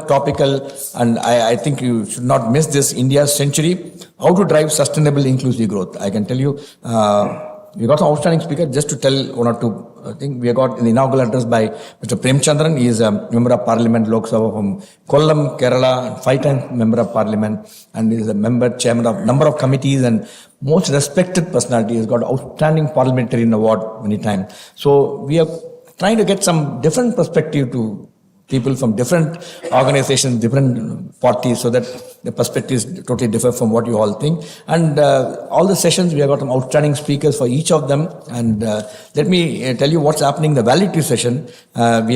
topical, and I think you should not miss this India's century, how to drive sustainable inclusive growth. I can tell you, we got an outstanding speaker. Just to tell one or two, I think we got an inaugural address by Mr. Premchandran. He is a member of Parliament, Lok Sabha from Kollam, Kerala, 5-time member of Parliament, and he is a chairman of number of committees and most respected personality. He has got outstanding parliamentarian award many times. So we are trying to get some different perspective to people from different organizations, different parties, so that the perspectives totally differ from what you all think. And all the sessions, we have got some outstanding speakers for each of them. And let me tell you what's happening in the valedictory session. In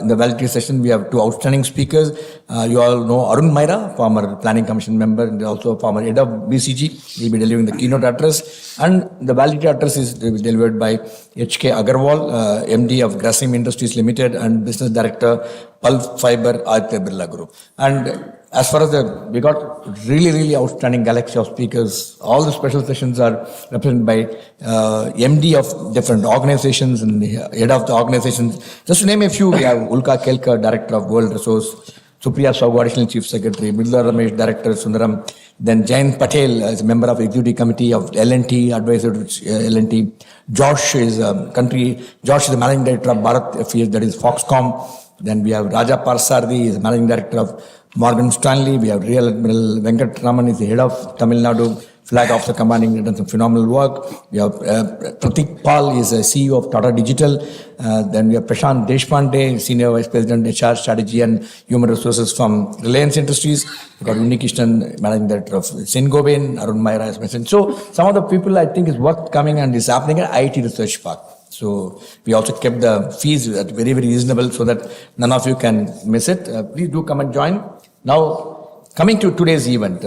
the valedictory session, we have two outstanding speakers. You all know Arun Maira, former Planning Commission member, and also former head of BCG. He'll be delivering the keynote address. And the valedictory address is delivered by H.K. Agarwal, MD of Grasim Industries Limited and Business Director, Pulp Fiber, Aditya Birla Group. And as far as we got really outstanding galaxy of speakers. All the special sessions are represented by MD of different organizations and head of the organizations. Just to name a few, we have Ulka Kelkar, Director of World Resource, Supriya Sahu, Additional Chief Secretary, Midla Ramesh, Director, Sundaram. Then Jain Patel is a member of Executive Committee of L&T, advisor to L&T. Josh is the Managing Director of Bharat Affairs, that is Foxcom. Then we have Raja Parsardi, is Managing Director of Morgan Stanley. We have Real Admiral Venkat Raman, is the head of Tamil Nadu Flag Officer Commanding, done some phenomenal work. We have Pratik Pal, is a CEO of Tata Digital. Then we have Prashant Deshpande, Senior Vice President, HR Strategy and Human Resources from Reliance Industries. We got Unikrishnan, Managing Director of Saint-Gobain, Arun Maira, as mentioned. So some of the people I think is worth coming and is happening at IIT Research Park. So we also kept the fees at very reasonable so that none of you can miss it. Please do come and join. Now, coming to today's event.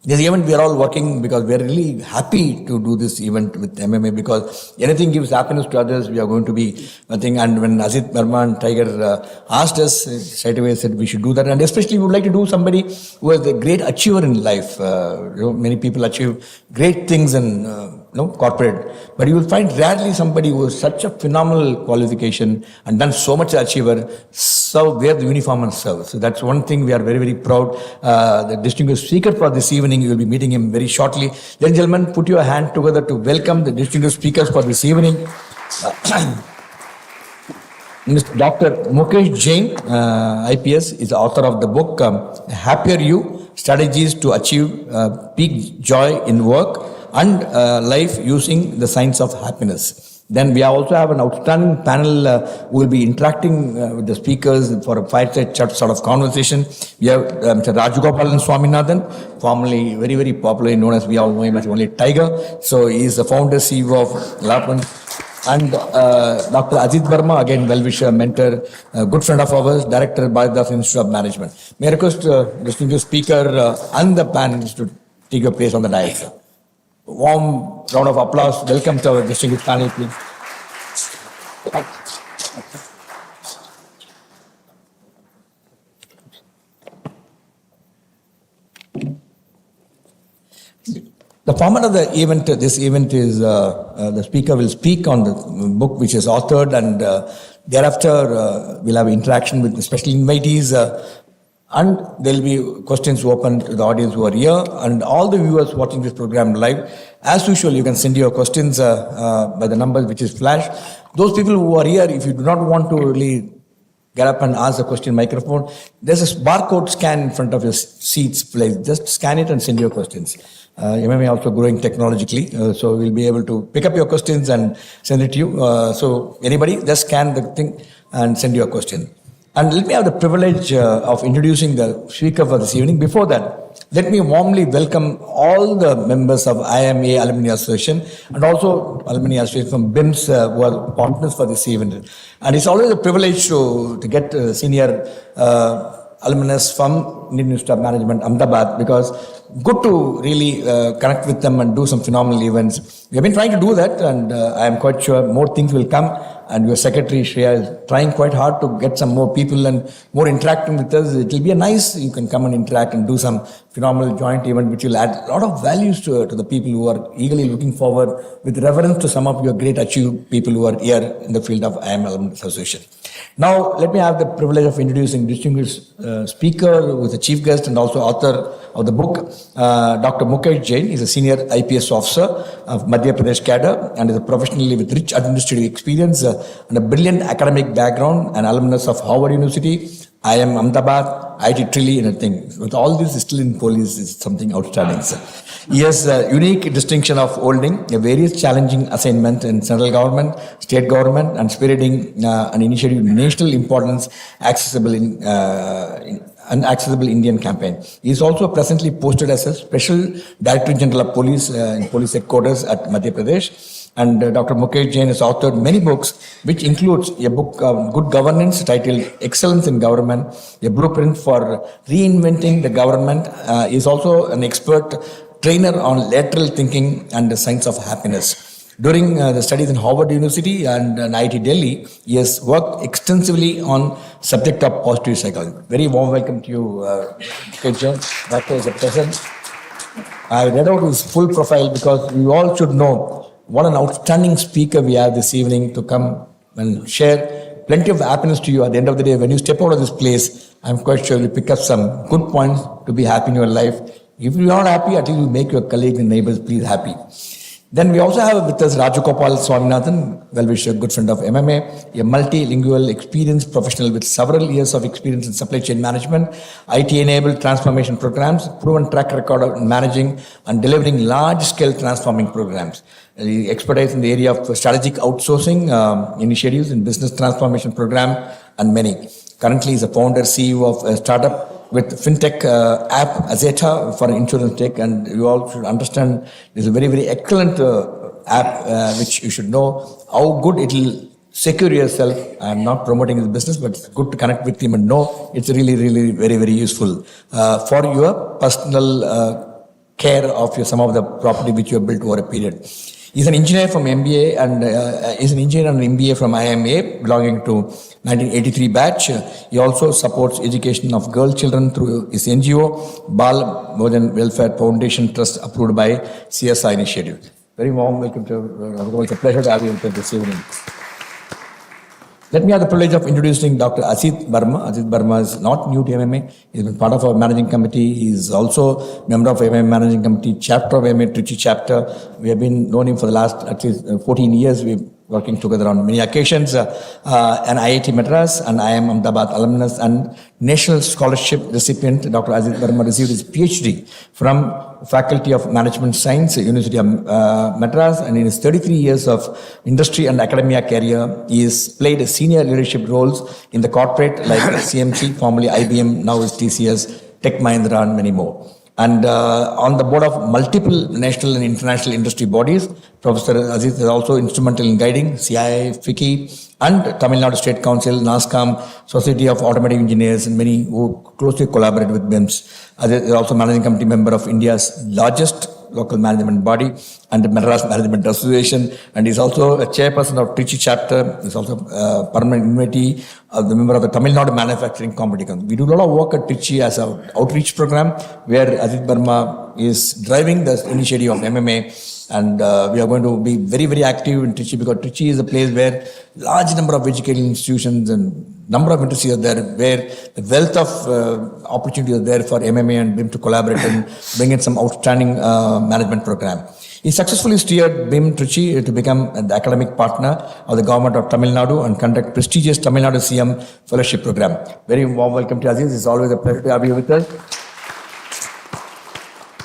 This event we are all working because we are really happy to do this event with MMA, because anything gives happiness to others, we are going to be nothing. And when Ajit Verma and Tiger asked us, straight away said we should do that. And especially we would like to do somebody who is a great achiever in life. Many people achieve great things in corporate, but you will find rarely somebody who has such a phenomenal qualification and done so much achiever, wear the uniform and serve. So that's one thing we are very proud. The distinguished speaker for this evening, you will be meeting him very shortly. Ladies and gentlemen, put your hand together to welcome the distinguished speakers for this evening. Mr. Dr. Mukesh Jain, IPS, is the author of the book Happier You, Strategies to Achieve Peak Joy in Work and Life Using the Science of Happiness. Then we also have an outstanding panel who will be interacting with the speakers for a fireside chat sort of conversation. We have Mr. Rajagopalan Swaminathan, formerly very popularly known as, we all know him as only Tiger. So he is the founder, CEO of Lapan. And Dr. Ajit Verma, again well-wisher, mentor, good friend of ours, Director, Bharatdas Institute of Management. May I request distinguished speaker and the panelists to take your place on the dais. Warm round of applause. Welcome to our distinguished panel, please. The format of the event, this event is the speaker will speak on the book which is authored, and thereafter we'll have interaction with the special invitees. And there will be questions open to the audience who are here and all the viewers watching this program live. As usual, you can send your questions by the number which is flashed. Those people who are here, if you do not want to really get up and ask a question microphone, there's a barcode scan in front of your seats place. Just scan it and send your questions. MMA also growing technologically, so we'll be able to pick up your questions and send it to you. So anybody, just scan the thing and send your question. And let me have the privilege of introducing the speaker for this evening. Before that, let me warmly welcome all the members of IMA Alumni Association and also Alumni Association from BIMS who are partners for this event. And it's always a privilege to get senior alumnus from Indian Institute of Management, Ahmedabad, because good to really connect with them and do some phenomenal events. We have been trying to do that, and I am quite sure more things will come. And your secretary, Shreya, is trying quite hard to get some more people and more interacting with us. It will be a nice, you can come and interact and do some phenomenal joint event which will add a lot of values to the people who are eagerly looking forward with reference to some of your great achieved people who are here in the field of IIM Alumni Association. Now, let me have the privilege of introducing distinguished speaker who is the chief guest and also author of the book, Dr. Mukesh Jain. Is a senior IPS officer of Madhya Pradesh cadre and is a professionally with rich administrative experience and a brilliant academic background, an alumnus of Harvard University, IIM Ahmedabad, IT Trili, and everything. With all this, still in police is something outstanding. Sir. He has a unique distinction of holding a various challenging assignments in central government, state government, and spearheading an initiative of national importance accessible in an accessible Indian campaign. He is also presently posted as a Special Director General of Police in Police Headquarters at Madhya Pradesh. And Dr. Mukesh Jain has authored many books, which includes a book of good governance titled Excellence in Government, a blueprint for reinventing the government. He is also an expert trainer on lateral thinking and the science of happiness. During the studies in Harvard University and IIT Delhi, he has worked extensively on subject of positive psychology. Very warm welcome to you, Mukesh Jain. Doctor is a present. I read out his full profile because you all should know what an outstanding speaker we have this evening to come and share plenty of happiness to you. At the end of the day, when you step out of this place, I'm quite sure you'll pick up some good points to be happy in your life. If you're not happy, at least you make your colleagues and neighbors please happy. Then we also have with us Rajagopal Swaminathan, well-wisher, good friend of MMA, a multilingual experienced professional with several years of experience in supply chain management, IT-enabled transformation programs, proven track record of managing and delivering large-scale transforming programs. He expertise in the area of strategic outsourcing initiatives in business transformation program and many. Currently, he is a founder, CEO of a startup with fintech app Azeta for insurance tech, and you all should understand this is a very, very excellent app which you should know how good it will secure yourself. I am not promoting his business, but it's good to connect with him and know it's really, really very, very useful for your personal care of some of the property which you have built over a period. He's an engineer from MBA and is an engineer and MBA from IMA belonging to 1983 batch. He also supports education of girl children through his NGO, Bal Bhojan Welfare Foundation Trust approved by CSI initiative. Very warm welcome to it's a pleasure to have you this evening. Let me have the privilege of introducing Dr. Ajit Verma. Ajit Verma is not new to MMA. He's been part of our managing committee. He's also member of MMA managing committee, chapter of MMA Trichy chapter. We have been known him for the last at least 14 years. We've working together on many occasions. And IIT Madras and IIM Ahmedabad alumnus and National Scholarship recipient, Dr. Ajit Verma received his PhD from Faculty of Management Science, University of Madras, and in his 33 years of industry and academia career, he has played senior leadership roles in the corporate like CMC, formerly IBM, now is TCS, Tech Mahindra, and many more. And on the board of multiple national and international industry bodies, Professor Aziz is also instrumental in guiding CII, FICCI, and Tamil Nadu State Council, NASCOM, Society of Automotive Engineers, and many who closely collaborate with BIMS. Aziz is also managing committee member of India's largest local management body and the Madras Management Association, and is also a chairperson of Trichy chapter. Is also a permanent invitee of the member of the Tamil Nadu Manufacturing Competition. We do a lot of work at Trichy as an outreach program where Ajit Verma is driving the initiative of MMA, and we are going to be very, very active in Trichy because Trichy is a place where large number of educational institutions and number of industries are there, where the wealth of opportunities are there for MMA and BIM to collaborate and bring in some outstanding management program. He successfully steered BIM Trichy to become the academic partner of the government of Tamil Nadu and conduct prestigious Tamil Nadu CM fellowship program. Very warm welcome to Aziz. It's always a pleasure to have you with us.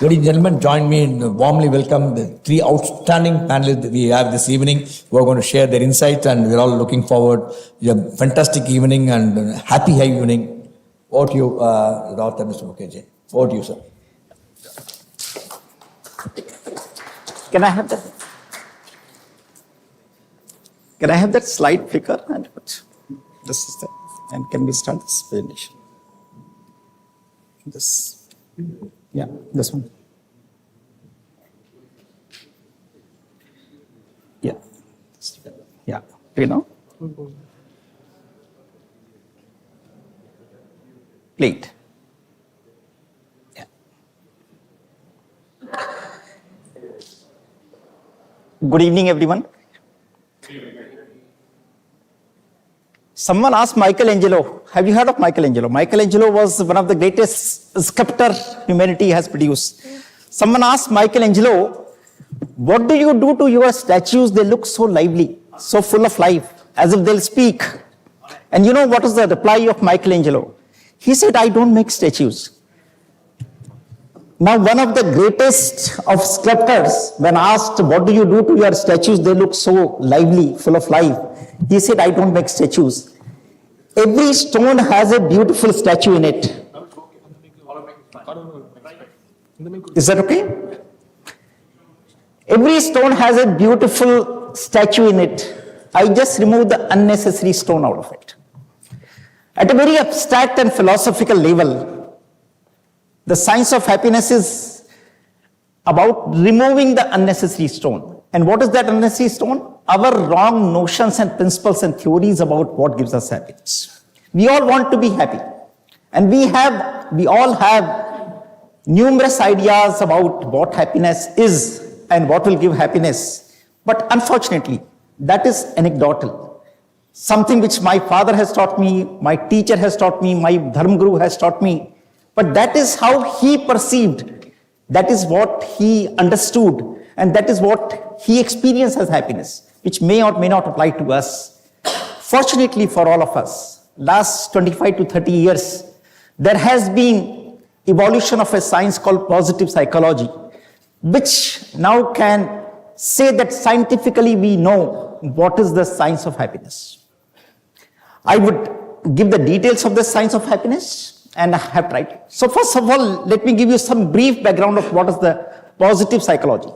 Ladies and gentlemen, join me in warmly welcome the three outstanding panelists that we have this evening who are going to share their insights, and we're all looking forward to a fantastic evening and happy evening. Over to you, Dr. Mr. Mukesh Jain. Over to you, sir. Can I have that? Can I have that slide flicker? And this is that. And can we start this presentation? This. Yeah, this one. Yeah. Yeah. Do you know? Plate. Yeah. Good evening, everyone. Someone asked Michelangelo, have you heard of Michelangelo? Michelangelo was one of the greatest sculptor humanity has produced. Someone asked Michelangelo, what do you do to your statues? They look so lively, so full of life, as if they'll speak. And you know what is the reply of Michelangelo? He said, I don't make statues. Now, one of the greatest of sculptors, when asked, what do you do to your statues? They look so lively, full of life. He said, I don't make statues. Every stone has a beautiful statue in it. Is that okay? Every stone has a beautiful statue in it. I just remove the unnecessary stone out of it. At a very abstract and philosophical level, the science of happiness is about removing the unnecessary stone. And what is that unnecessary stone? Our wrong notions and principles and theories about what gives us happiness. We all want to be happy. And we all have numerous ideas about what happiness is and what will give happiness. But unfortunately, that is anecdotal. Something which my father has taught me, my teacher has taught me, my dharma guru has taught me. But that is how he perceived. That is what he understood. And that is what he experienced as happiness, which may or may not apply to us. Fortunately for all of us, last 25 to 30 years, there has been evolution of a science called positive psychology, which now can say that scientifically we know what is the science of happiness. I would give the details of the science of happiness, and I have tried. So first of all, let me give you some brief background of what is the positive psychology.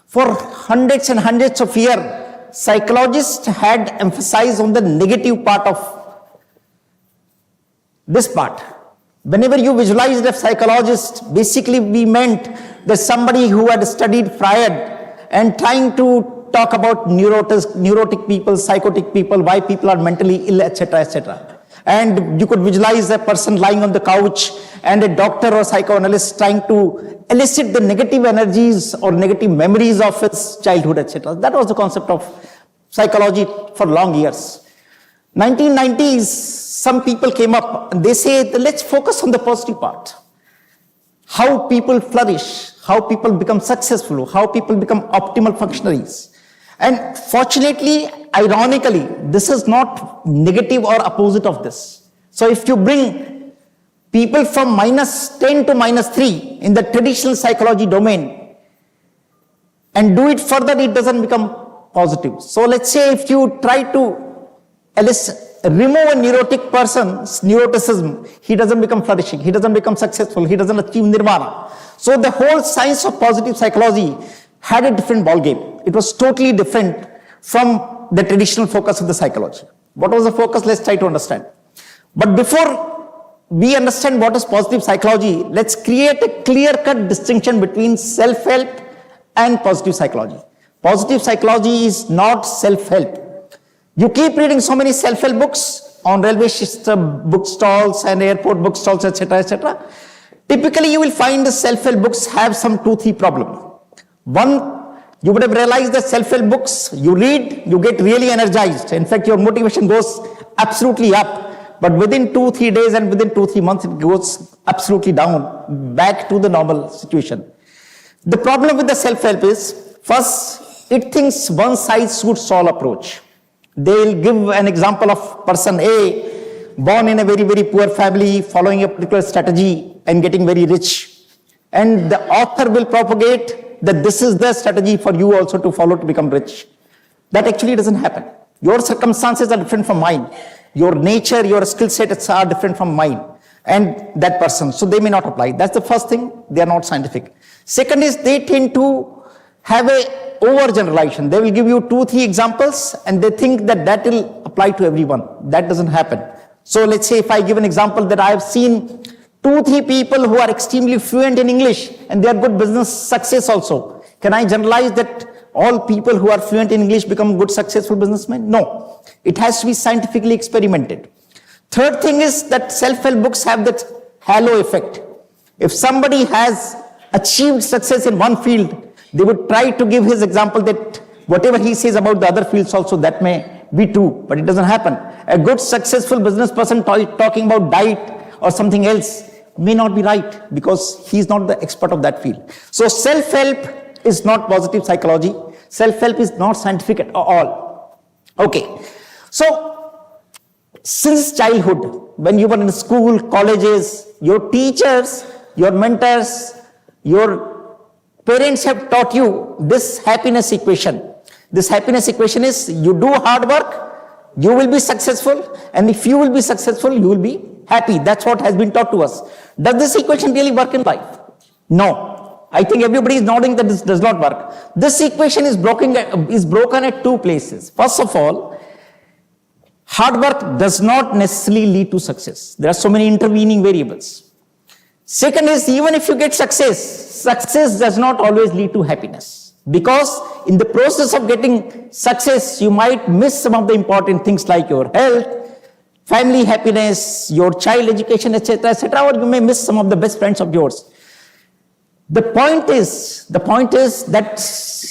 For hundreds and hundreds of years, psychologists had emphasized on the negative part of this part. Whenever you visualized a psychologist, basically we meant that somebody who had studied Freud and trying to talk about neurotic people, psychotic people, why people are mentally ill, etc., etc. And you could visualize a person lying on the couch and a doctor or psychoanalyst trying to elicit the negative energies or negative memories of his childhood, etc. That was the concept of psychology for long years. 1990s, some people came up and they say, let's focus on the positive part. How people flourish, how people become successful, how people become optimal functionaries. And fortunately, ironically, this is not negative or opposite of this. So if you bring people from -10 to -3 in the traditional psychology domain and do it further, it doesn't become positive. So let's say if you try to remove a neurotic person's neuroticism, he doesn't become flourishing, he doesn't become successful, he doesn't achieve nirvana. So the whole science of positive psychology had a different ballgame. It was totally different from the traditional focus of the psychology. What was the focus? Let's try to understand. But before we understand what is positive psychology, let's create a clear-cut distinction between self-help and positive psychology. Positive psychology is not self-help. You keep reading so many self-help books on railway bookstalls and airport bookstalls, etc., etc. Typically, you will find the self-help books have some 2-3 problems. One, you would have realized that self-help books, you read, you get really energized. In fact, your motivation goes absolutely up. But within 2-3 days and within 2-3 months, it goes absolutely down, back to the normal situation. The problem with the self-help is, first, it thinks one size suits all approach. They'll give an example of person A, born in a very, very poor family, following a particular strategy and getting very rich. And the author will propagate that this is the strategy for you also to follow to become rich. That actually doesn't happen. Your circumstances are different from mine. Your nature, your skill sets are different from mine and that person. So they may not apply. That's the first thing. They are not scientific. Second is they tend to have a overgeneralization. They will give you 2-3 examples and they think that that will apply to everyone. That doesn't happen. So let's say if I give an example that I have seen 2-3 people who are extremely fluent in English and they are good business success also. Can I generalize that all people who are fluent in English become good successful businessmen? No. It has to be scientifically experimented. Third thing is that self-help books have that halo effect. If somebody has achieved success in one field, they would try to give his example that Whatever he says about the other fields also, that may be true, but it doesn't happen. A good successful business person talking about diet or something else may not be right because he's not the expert of that field. So self-help is not positive psychology. Self-help is not scientific at all. Okay. So since childhood, when you were in school, colleges, your teachers, your mentors, your parents have taught you this happiness equation. This happiness equation is you do hard work, you will be successful, and if you will be successful, you will be happy. That's what has been taught to us. Does this equation really work in life? No. I think everybody is nodding that this does not work. This equation is broken at two places. First of all, hard work does not necessarily lead to success. There are so many intervening variables. Second is, even if you get success does not always lead to happiness. Because in the process of getting success, you might miss some of the important things like your health, family happiness, your child education, etc., etc., or you may miss some of the best friends of yours. The point is that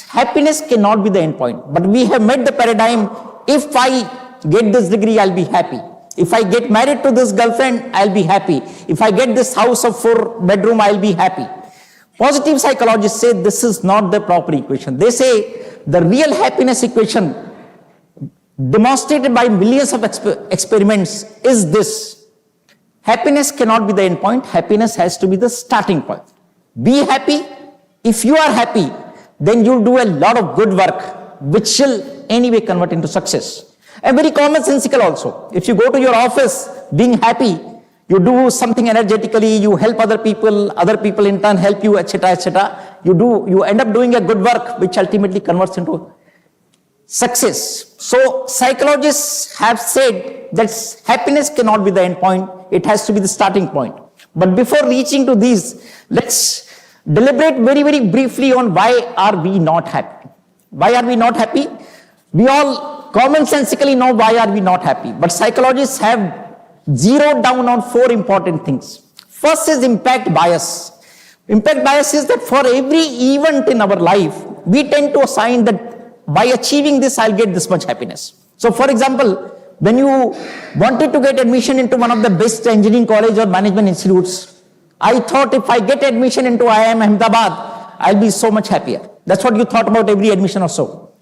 happiness cannot be the end point. But we have met the paradigm, if I get this degree, I'll be happy. If I get married to this girlfriend, I'll be happy. If I get this house of 4-bedroom, I'll be happy. Positive psychologists say this is not the proper equation. They say the real happiness equation demonstrated by millions of experiments is this. Happiness cannot be the end point. Happiness has to be the starting point. Be happy. If you are happy, then you'll do a lot of good work, which will anyway convert into success. And very commonsensical also. If you go to your office being happy, you do something energetically, you help other people in turn help you, etc., etc. You end up doing a good work, which ultimately converts into success. So psychologists have said that happiness cannot be the end point. It has to be the starting point. But before reaching to these, let's deliberate very, very briefly on why are we not happy. Why are we not happy? We all commonsensically know why are we not happy. But psychologists have zeroed down on 4 important things. First is impact bias. Impact bias is that for every event in our life, we tend to assign that by achieving this, I'll get this much happiness. So for example, when you wanted to get admission into one of the best engineering college or management institutes, I thought if I get admission into IIM Ahmedabad, I'll be so much happier. That's what you thought about every admission or so.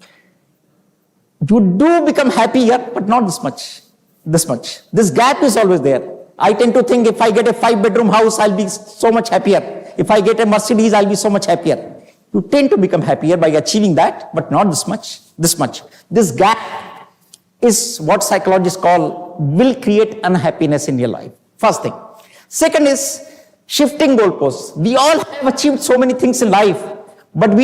You do become happier, but not this much. This gap is always there. I tend to think if I get a 5-bedroom house, I'll be so much happier. If I get a Mercedes, I'll be so much happier. You tend to become happier by achieving that, but not this much. This gap is what psychologists call will create unhappiness in your life. First thing. Second is shifting goalposts. We all have achieved so many things in life, but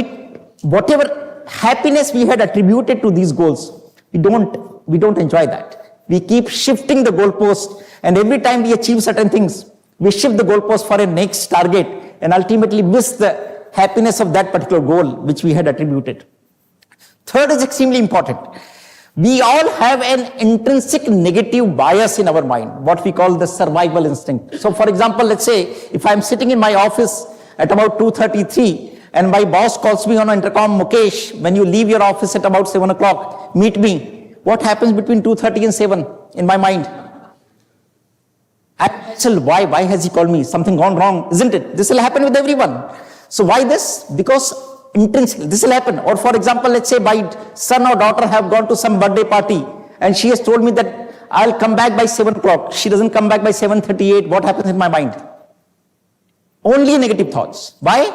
whatever happiness we had attributed to these goals, we don't enjoy that. We keep shifting the goalpost, and every time we achieve certain things, we shift the goalpost for a next target and ultimately miss the happiness of that particular goal which we had attributed. Third is extremely important. We all have an intrinsic negative bias in our mind, what we call the survival instinct. So for example, let's say if I'm sitting in my office at about 2:33 and my boss calls me on intercom, Mukesh, when you leave your office at about 7 o'clock, meet me. What happens between 2:30 and 7 in my mind? Why has he called me? Something gone wrong, isn't it? This will happen with everyone. So why this? Because intrinsically this will happen. Or for example, let's say my son or daughter have gone to some birthday party and she has told me that I'll come back by 7 o'clock. She doesn't come back by 7:38. What happens in my mind? Only negative thoughts. Why?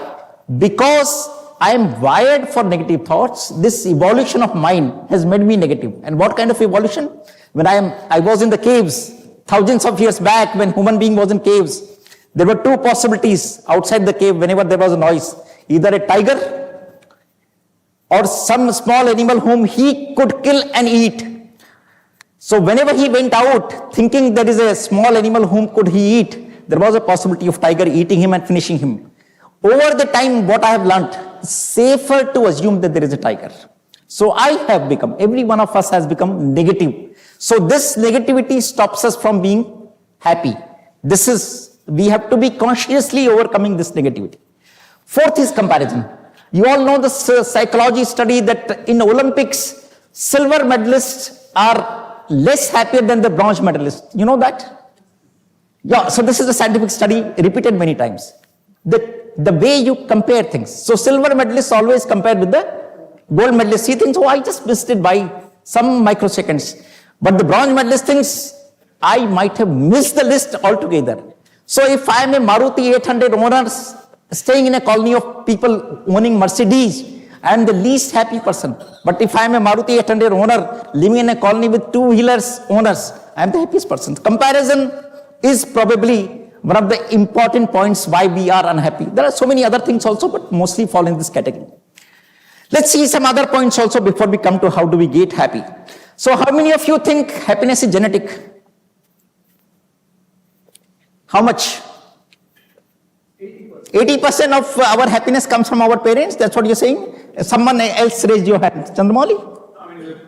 Because I am wired for negative thoughts. This evolution of mind has made me negative. And what kind of evolution? When I was in the caves, thousands of years back, when human being was in caves, there were 2 possibilities outside the cave whenever there was a noise. Either a tiger or some small animal whom he could kill and eat. So whenever he went out thinking there is a small animal whom could he eat, there was a possibility of tiger eating him and finishing him. Over the time, what I have learnt, safer to assume that there is a tiger. So every one of us has become negative. So this negativity stops us from being happy. We have to be consciously overcoming this negativity. Fourth is comparison. You all know the psychology study that in Olympics, silver medalists are less happier than the bronze medalists. You know that? Yeah, so this is a scientific study repeated many times. The way you compare things. So silver medalists always compared with the gold medalists. He thinks, oh, I just missed it by some microseconds. But the bronze medalist thinks, I might have missed the list altogether. So if I am a Maruti 800 owner staying in a colony of people owning Mercedes, I am the least happy person. But if I am a Maruti 800 owner living in a colony with two-wheelers owners, I am the happiest person. Comparison is probably one of the important points why we are unhappy. There are so many other things also, but mostly fall in this category. Let's see some other points also before we come to how do we get happy. So how many of you think happiness is genetic? How much? 80% of our happiness comes from our parents. That's what you're saying? Someone else raised your hand. Chandramali? I mean, we're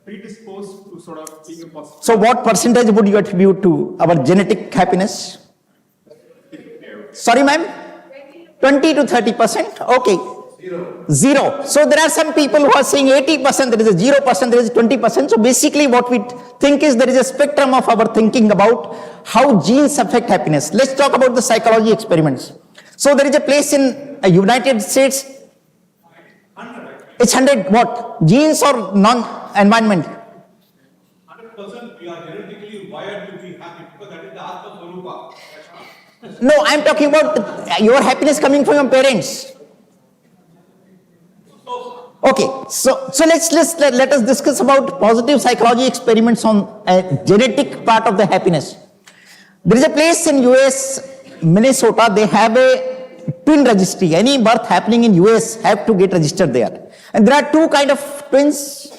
predisposed to sort of being a positive. So what percentage would you attribute to our genetic happiness? Sorry, ma'am? 20 to 30%? Okay. Zero. So there are some people who are saying 80%, there is a 0%, there is 20%. So basically what we think is there is a spectrum of our thinking about how genes affect happiness. Let's talk about the psychology experiments. So there is a place in United States. It's 100 what? Genes or non-environment? 100% we are genetically wired to be happy because that is the Atma Swarupa. No, I'm talking about your happiness coming from your parents. Okay, so let us discuss about positive psychology experiments on a genetic part of the happiness. There is a place in US, Minnesota, they have a twin registry. Any birth happening in US have to get registered there. And there are two kind of twins,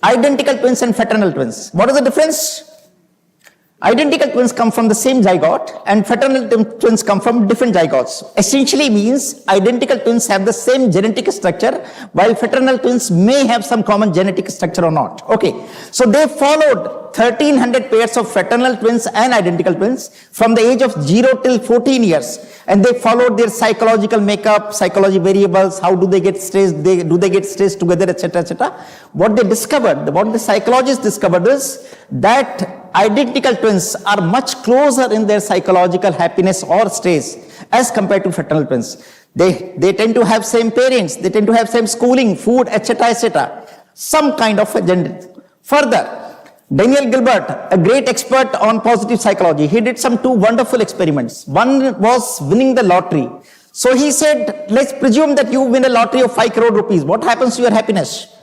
identical twins and fraternal twins. What is the difference? Identical twins come from the same zygote and fraternal twins come from different zygotes. Essentially means identical twins have the same genetic structure while fraternal twins may have some common genetic structure or not. Okay, so they followed 1300 pairs of fraternal twins and identical twins from the age of 0 till 14 years. And they followed their psychological makeup, psychology variables, how do they get stressed, do they get stressed together, etc., etc. What they discovered, what the psychologists discovered is that identical twins are much closer in their psychological happiness or stress as compared to fraternal twins. They tend to have same parents, they tend to have same schooling, food, etc., etc. Some kind of a gender. Further, Daniel Gilbert, a great expert on positive psychology, he did some two wonderful experiments. One was winning the lottery. So he said, let's presume that you win a lottery of 5 crore rupees. What happens to your happiness?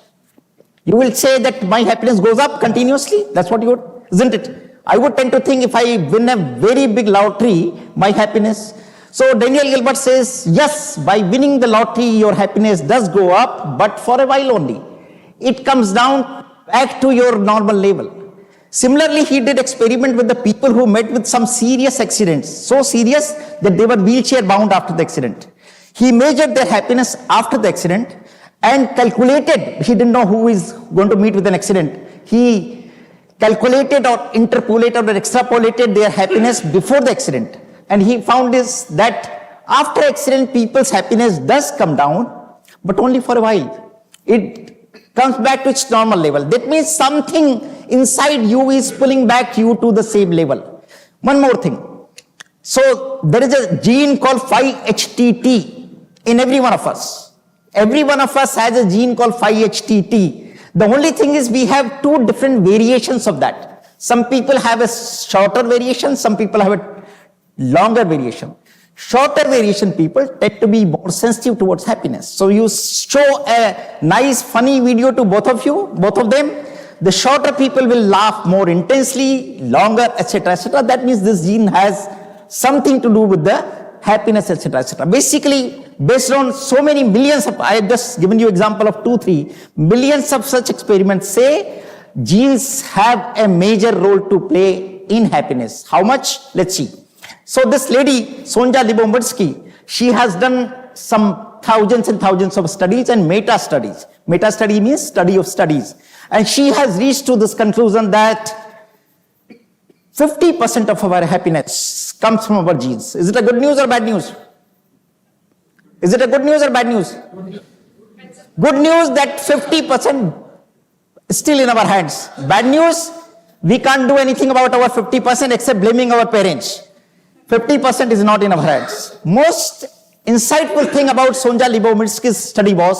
You will say that my happiness goes up continuously. That's what you would, isn't it? I would tend to think if I win a very big lottery, my happiness. So Daniel Gilbert says, yes, by winning the lottery, your happiness does go up, but for a while only. It comes down back to your normal level. Similarly, he did experiment with the people who met with some serious accidents, so serious that they were wheelchair bound after the accident. He measured their happiness after the accident and calculated, he didn't know who is going to meet with an accident. He calculated or interpolated or extrapolated their happiness before the accident. And he found is that after accident, people's happiness does come down, but only for a while. It comes back to its normal level. That means something inside you is pulling back you to the same level. One more thing. So there is a gene called 5-HTT in every one of us. Every one of us has a gene called 5-HTT. The only thing is we have two different variations of that. Some people have a shorter variation, some people have a longer variation. Shorter variation people tend to be more sensitive towards happiness. So you show a nice funny video to both of them, the shorter people will laugh more intensely, longer, etc., etc. That means this gene has something to do with the happiness, etc., etc. Basically, based on so many millions of, I have just given you example of 2-3 millions of such experiments say genes have a major role to play in happiness. How much? Let's see. So this lady, Sonja Lyubomirsky, she has done some thousands and thousands of studies and meta-studies. Meta-study means study of studies. And she has reached to this conclusion that 50% of our happiness comes from our genes. Is it a good news or bad news? Is it a good news or bad news? Good news that 50% is still in our hands. Bad news, we can't do anything about our 50% except blaming our parents. 50% is not in our hands. Most insightful thing about Sonja Lyubomirsky's study was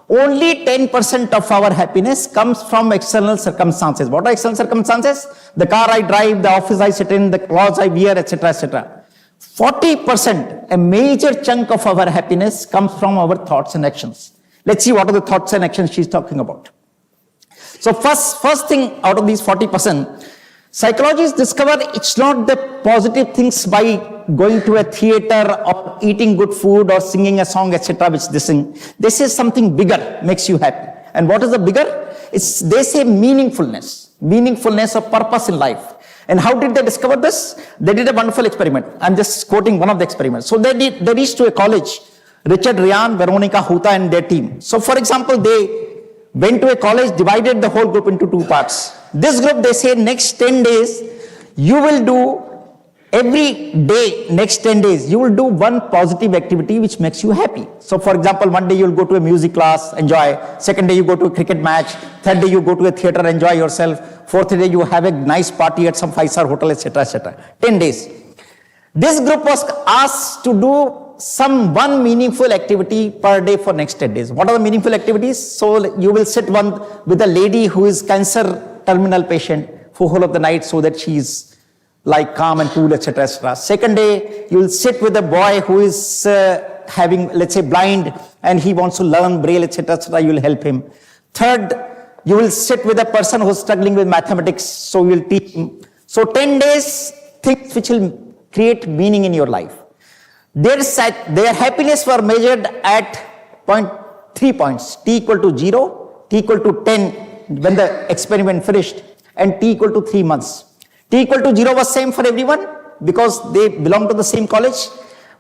only 10% of our happiness comes from external circumstances. What are external circumstances? The car I drive, the office I sit in, the clothes I wear, etc., etc. 40%, a major chunk of our happiness comes from our thoughts and actions. Let's see what are the thoughts and actions she's talking about. So first thing out of these 40%, psychologists discover it's not the positive things by going to a theater or eating good food or singing a song, etc., which they sing. This is something bigger, makes you happy. And what is the bigger? They say meaningfulness of purpose in life. And how did they discover this? They did a wonderful experiment. I'm just quoting one of the experiments. So they reached to a college, Richard Ryan, Veronica Huta and their team. So for example, they went to a college, divided the whole group into two parts. This group, they say, next 10 days, you will do every day, next 10 days, you will do one positive activity which makes you happy. So for example, one day you'll go to a music class, enjoy. Second day you go to a cricket match. Third day you go to a theater, enjoy yourself. Fourth day you have a nice party at some 5-star hotel, etc., etc. 10 days. This group was asked to do one meaningful activity per day for next 10 days. What are the meaningful activities? So you will sit with a lady who is cancer terminal patient for whole of the night so that she is like calm and cool, etc., etc. Second day, you will sit with a boy who is having, let's say, blind and he wants to learn Braille, etc., etc. You will help him. Third, you will sit with a person who is struggling with mathematics, so you will teach him. So 10 days, things which will create meaning in your life. Their happiness were measured at 3 points, t equal to 0, t equal to 10 when the experiment finished, and t equal to 3 months. T equal to 0 was same for everyone because they belong to the same college.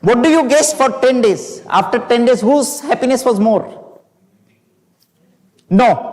What do you guess for 10 days? After 10 days, whose happiness was more? No.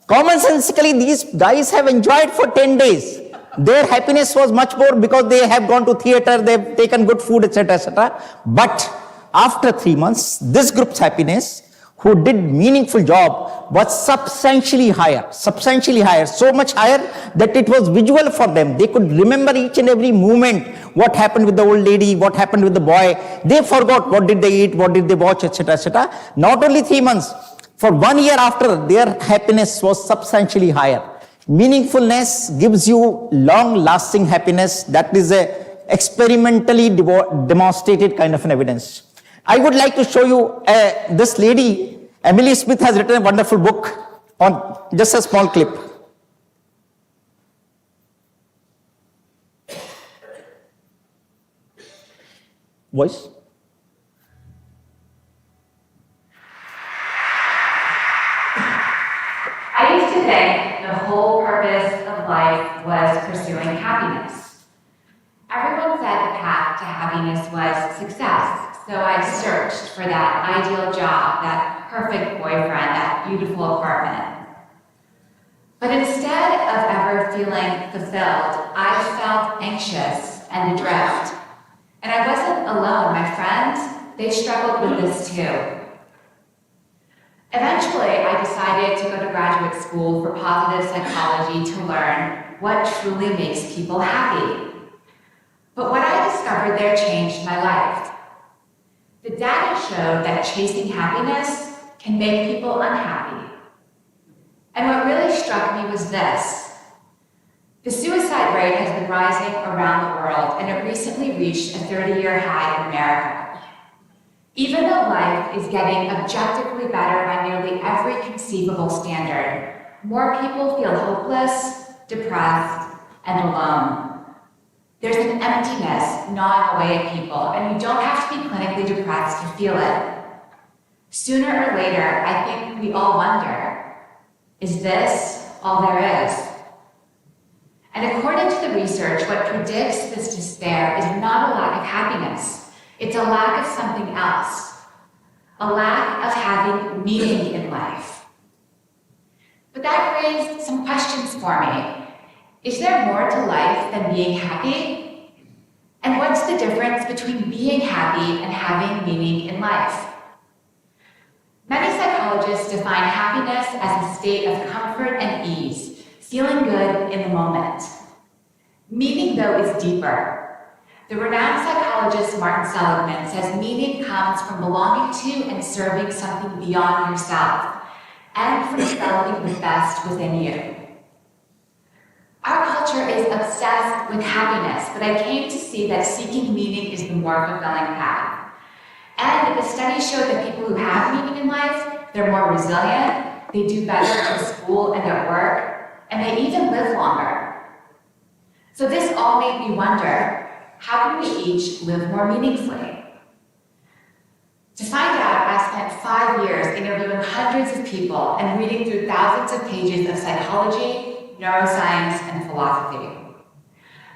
Commonsensically, these guys have enjoyed for 10 days. Their happiness was much more because they have gone to theater, they have taken good food, etc., etc. But after 3 months, this group's happiness, who did meaningful job, was substantially higher, so much higher that it was visual for them. They could remember each and every moment, what happened with the old lady, what happened with the boy. They forgot what did they eat, what did they watch, etc., etc. Not only 3 months, for 1 year after, their happiness was substantially higher. Meaningfulness gives you long-lasting happiness. That is a experimentally demonstrated kind of an evidence. I would like to show you this lady, Emily Smith, has written a wonderful book on just a small clip. Voice? I used to think the whole purpose of life was pursuing happiness. Everyone said the path to happiness was success, so I searched for that ideal job, that perfect boyfriend, that beautiful apartment. But instead of ever feeling fulfilled, I felt anxious and adrift. And I wasn't alone. My friends, they struggled with this too. Eventually, I decided to go to graduate school for positive psychology to learn what truly makes people happy. But what I discovered there changed my life. The data showed that chasing happiness can make people unhappy. And what really struck me was this. The suicide rate has been rising around the world, and it recently reached a 30-year high in America. Even though life is getting objectively better by nearly every conceivable standard, more people feel hopeless, depressed, and alone. There's an emptiness gnawing away at people, and you don't have to be clinically depressed to feel it. Sooner or later, I think we all wonder, is this all there is? And according to the research, what predicts this despair is not a lack of happiness. It's a lack of something else, a lack of having meaning in life. But that raised some questions for me. Is there more to life than being happy? And what's the difference between being happy and having meaning in life? Many psychologists define happiness as a state of comfort and ease, feeling good in the moment. Meaning, though, is deeper. The renowned psychologist Martin Seligman says meaning comes from belonging to and serving something beyond yourself, and from developing the best within you. Our culture is obsessed with happiness, but I came to see that seeking meaning is the more fulfilling path. And the studies show that people who have meaning in life, they're more resilient, they do better in school and at work, and they even live longer. So this all made me wonder, how can we each live more meaningfully? To find out, I spent 5 years interviewing hundreds of people and reading through thousands of pages of psychology, neuroscience, and philosophy.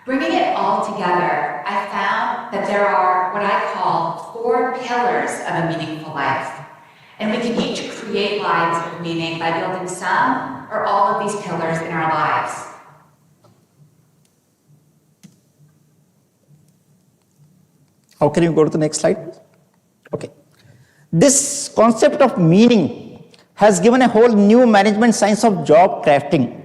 Bringing it all together, I found that there are what I call 4 pillars of a meaningful life. And we can each create lives of meaning by building some or all of these pillars in our lives. How can you go to the next slide? Okay. This concept of meaning has given a whole new management science of job crafting.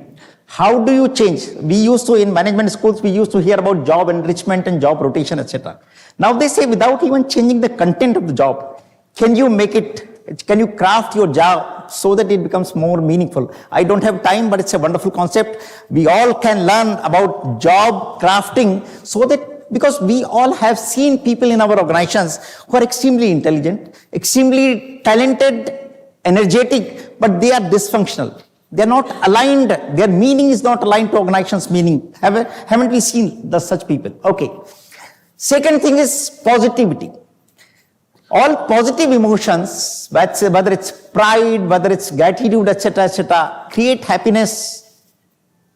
How do you change? We used to, in management schools, we used to hear about job enrichment and job rotation, etc. Now they say without even changing the content of the job, can you craft your job so that it becomes more meaningful? I don't have time, but it's a wonderful concept. We all can learn about job crafting so that, because we all have seen people in our organizations who are extremely intelligent, extremely talented, energetic, but they are dysfunctional. They are not aligned. Their meaning is not aligned to organization's meaning. Haven't we seen such people? Okay. Second thing is positivity. All positive emotions, whether it's pride, whether it's gratitude, etc., create happiness.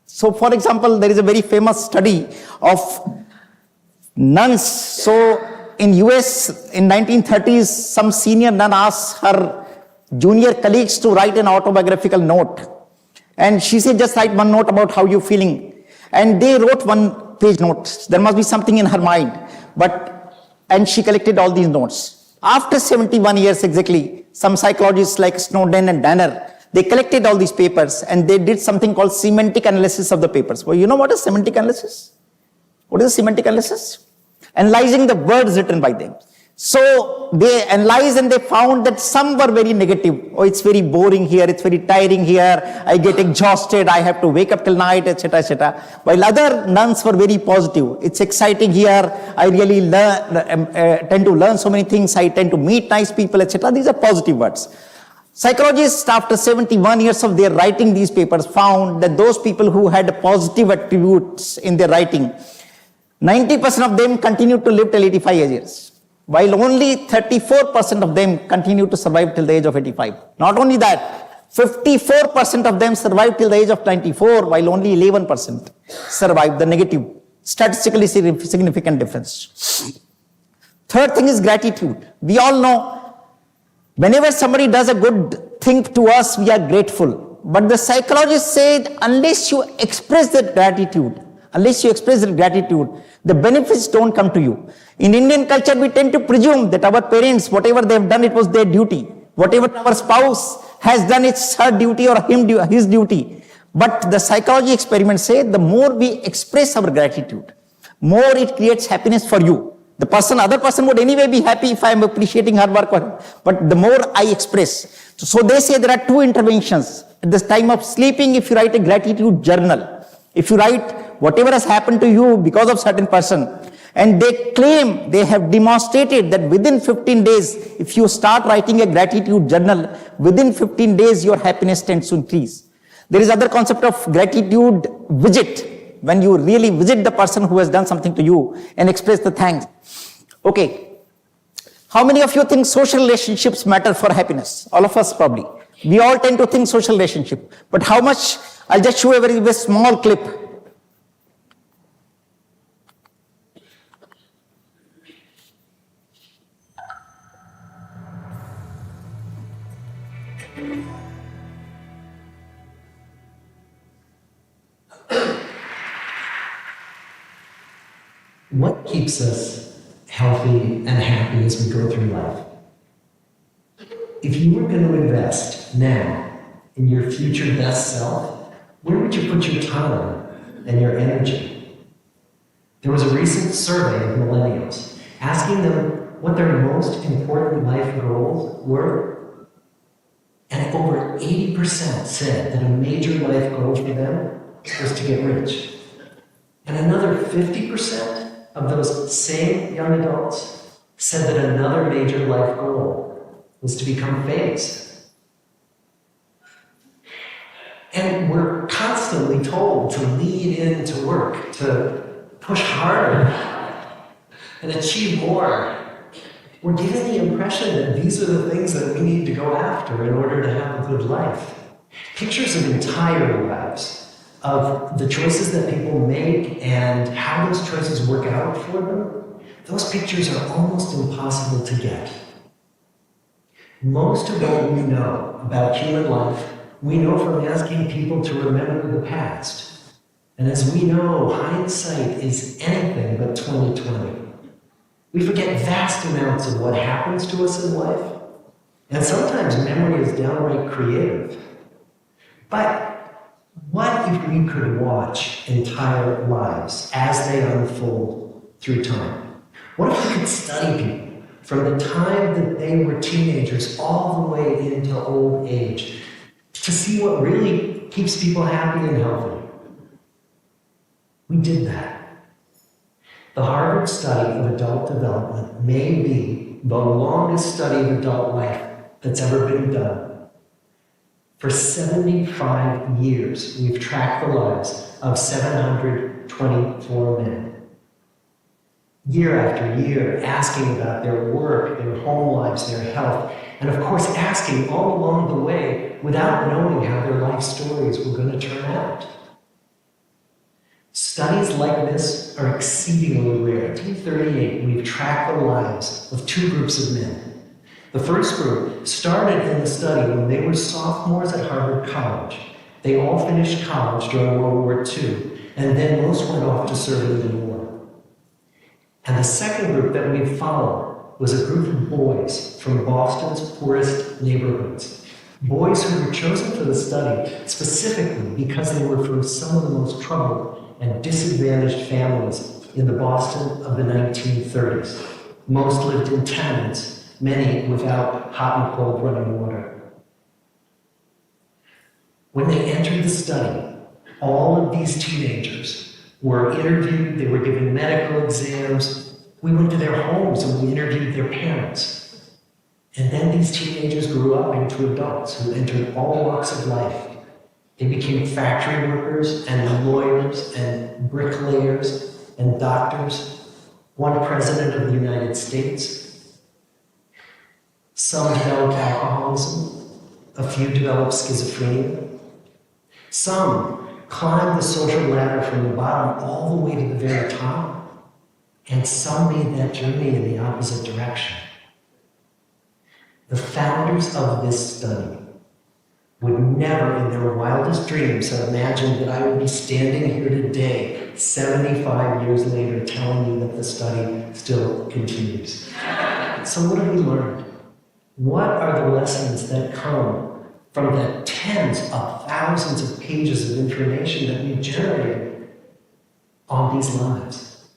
So, for example, there is a very famous study of nuns. So, in US, in 1930s, some senior nun asked her junior colleagues to write an autobiographical note. And she said, just write one note about how you're feeling. And they wrote 1-page notes. There must be something in her mind. And she collected all these notes. After 71 years exactly, some psychologists like Snowden and Danner, they collected all these papers and they did something called semantic analysis of the papers. Well, you know what is semantic analysis? What is semantic analysis? Analyzing the words written by them. So they analyzed and they found that some were very negative. Oh, it's very boring here, it's very tiring here, I get exhausted, I have to wake up till night, etc., etc. While other nuns were very positive. It's exciting here, I really tend to learn so many things, I tend to meet nice people, etc. These are positive words. Psychologists, after 71 years of their writing these papers, found that those people who had positive attributes in their writing, 90% of them continued to live till 85 years. While only 34% of them continue to survive till the age of 85. Not only that, 54% of them survive till the age of 94, while only 11% survive, the negative, statistically significant difference. Third thing is gratitude. We all know, whenever somebody does a good thing to us, we are grateful. But the psychologists say, unless you express that gratitude, the benefits don't come to you. In Indian culture, we tend to presume that our parents, whatever they have done, it was their duty. Whatever our spouse has done, it's her duty or his duty. But the psychology experiments say the more we express our gratitude, more it creates happiness for you. Other person would anyway be happy if I am appreciating her work. But the more I express. So they say there are 2 interventions. At this time of sleeping, if you write a gratitude journal, if you write whatever has happened to you because of certain person, and they claim, they have demonstrated that within 15 days, if you start writing a gratitude journal, within 15 days your happiness tends to increase. There is other concept of gratitude visit, when you really visit the person who has done something to you and express the thanks. Okay, how many of you think social relationships matter for happiness? All of us probably. We all tend to think social relationship, but how much? I'll just show a very small clip. What keeps us healthy and happy as we go through life? if you were going to invest now in your future best self, where would you put your time and your energy? There was a recent survey of millennials asking them what their most important life goals were. And over 80% said that a major life goal for them was to get rich. And another 50% of those same young adults said that another major life goal was to become famous. And we're constantly told to lean into work, to push harder and achieve more. We're given the impression that these are the things that we need to go after in order to have a good life. Pictures of entire lives, of the choices that people make and how those choices work out for them, those pictures are almost impossible to get. Most of what we know about human life, we know from asking people to remember the past. And as we know, hindsight is anything but 20/20. We forget vast amounts of what happens to us in life. And sometimes memory is downright creative. But what if we could watch entire lives as they unfold through time? What if we could study people from the time that they were teenagers all the way into old age to see what really keeps people happy and healthy? We did that. The Harvard study of adult development may be the longest study of adult life that's ever been done. For 75 years, we've tracked the lives of 724 men. Year after year, asking about their work, their home lives, their health, and of course asking all along the way without knowing how their life stories were going to turn out. Studies like this are exceedingly rare. In 1938, we've tracked the lives of two groups of men. The first group started in the study when they were sophomores at Harvard College. They all finished college during World War II, and then most went off to serve in the war. And the second group that we followed was a group of boys from Boston's poorest neighborhoods. Boys who were chosen for the study specifically because they were from some of the most troubled and disadvantaged families in the Boston of the 1930s. Most lived in tenements, many without hot and cold running water. When they entered the study, all of these teenagers were interviewed, they were given medical exams. We went to their homes and we interviewed their parents. And then these teenagers grew up into adults who entered all walks of life. They became factory workers and lawyers and bricklayers and doctors. One president of the United States. Some developed alcoholism, a few developed schizophrenia. Some climbed the social ladder from the bottom all the way to the very top, and some made that journey in the opposite direction. The founders of this study would never in their wildest dreams have imagined that I would be standing here today, 75 years later, telling you that the study still continues. So what have we learned? What are the lessons that come from the tens of thousands of pages of information that we've generated on these lives?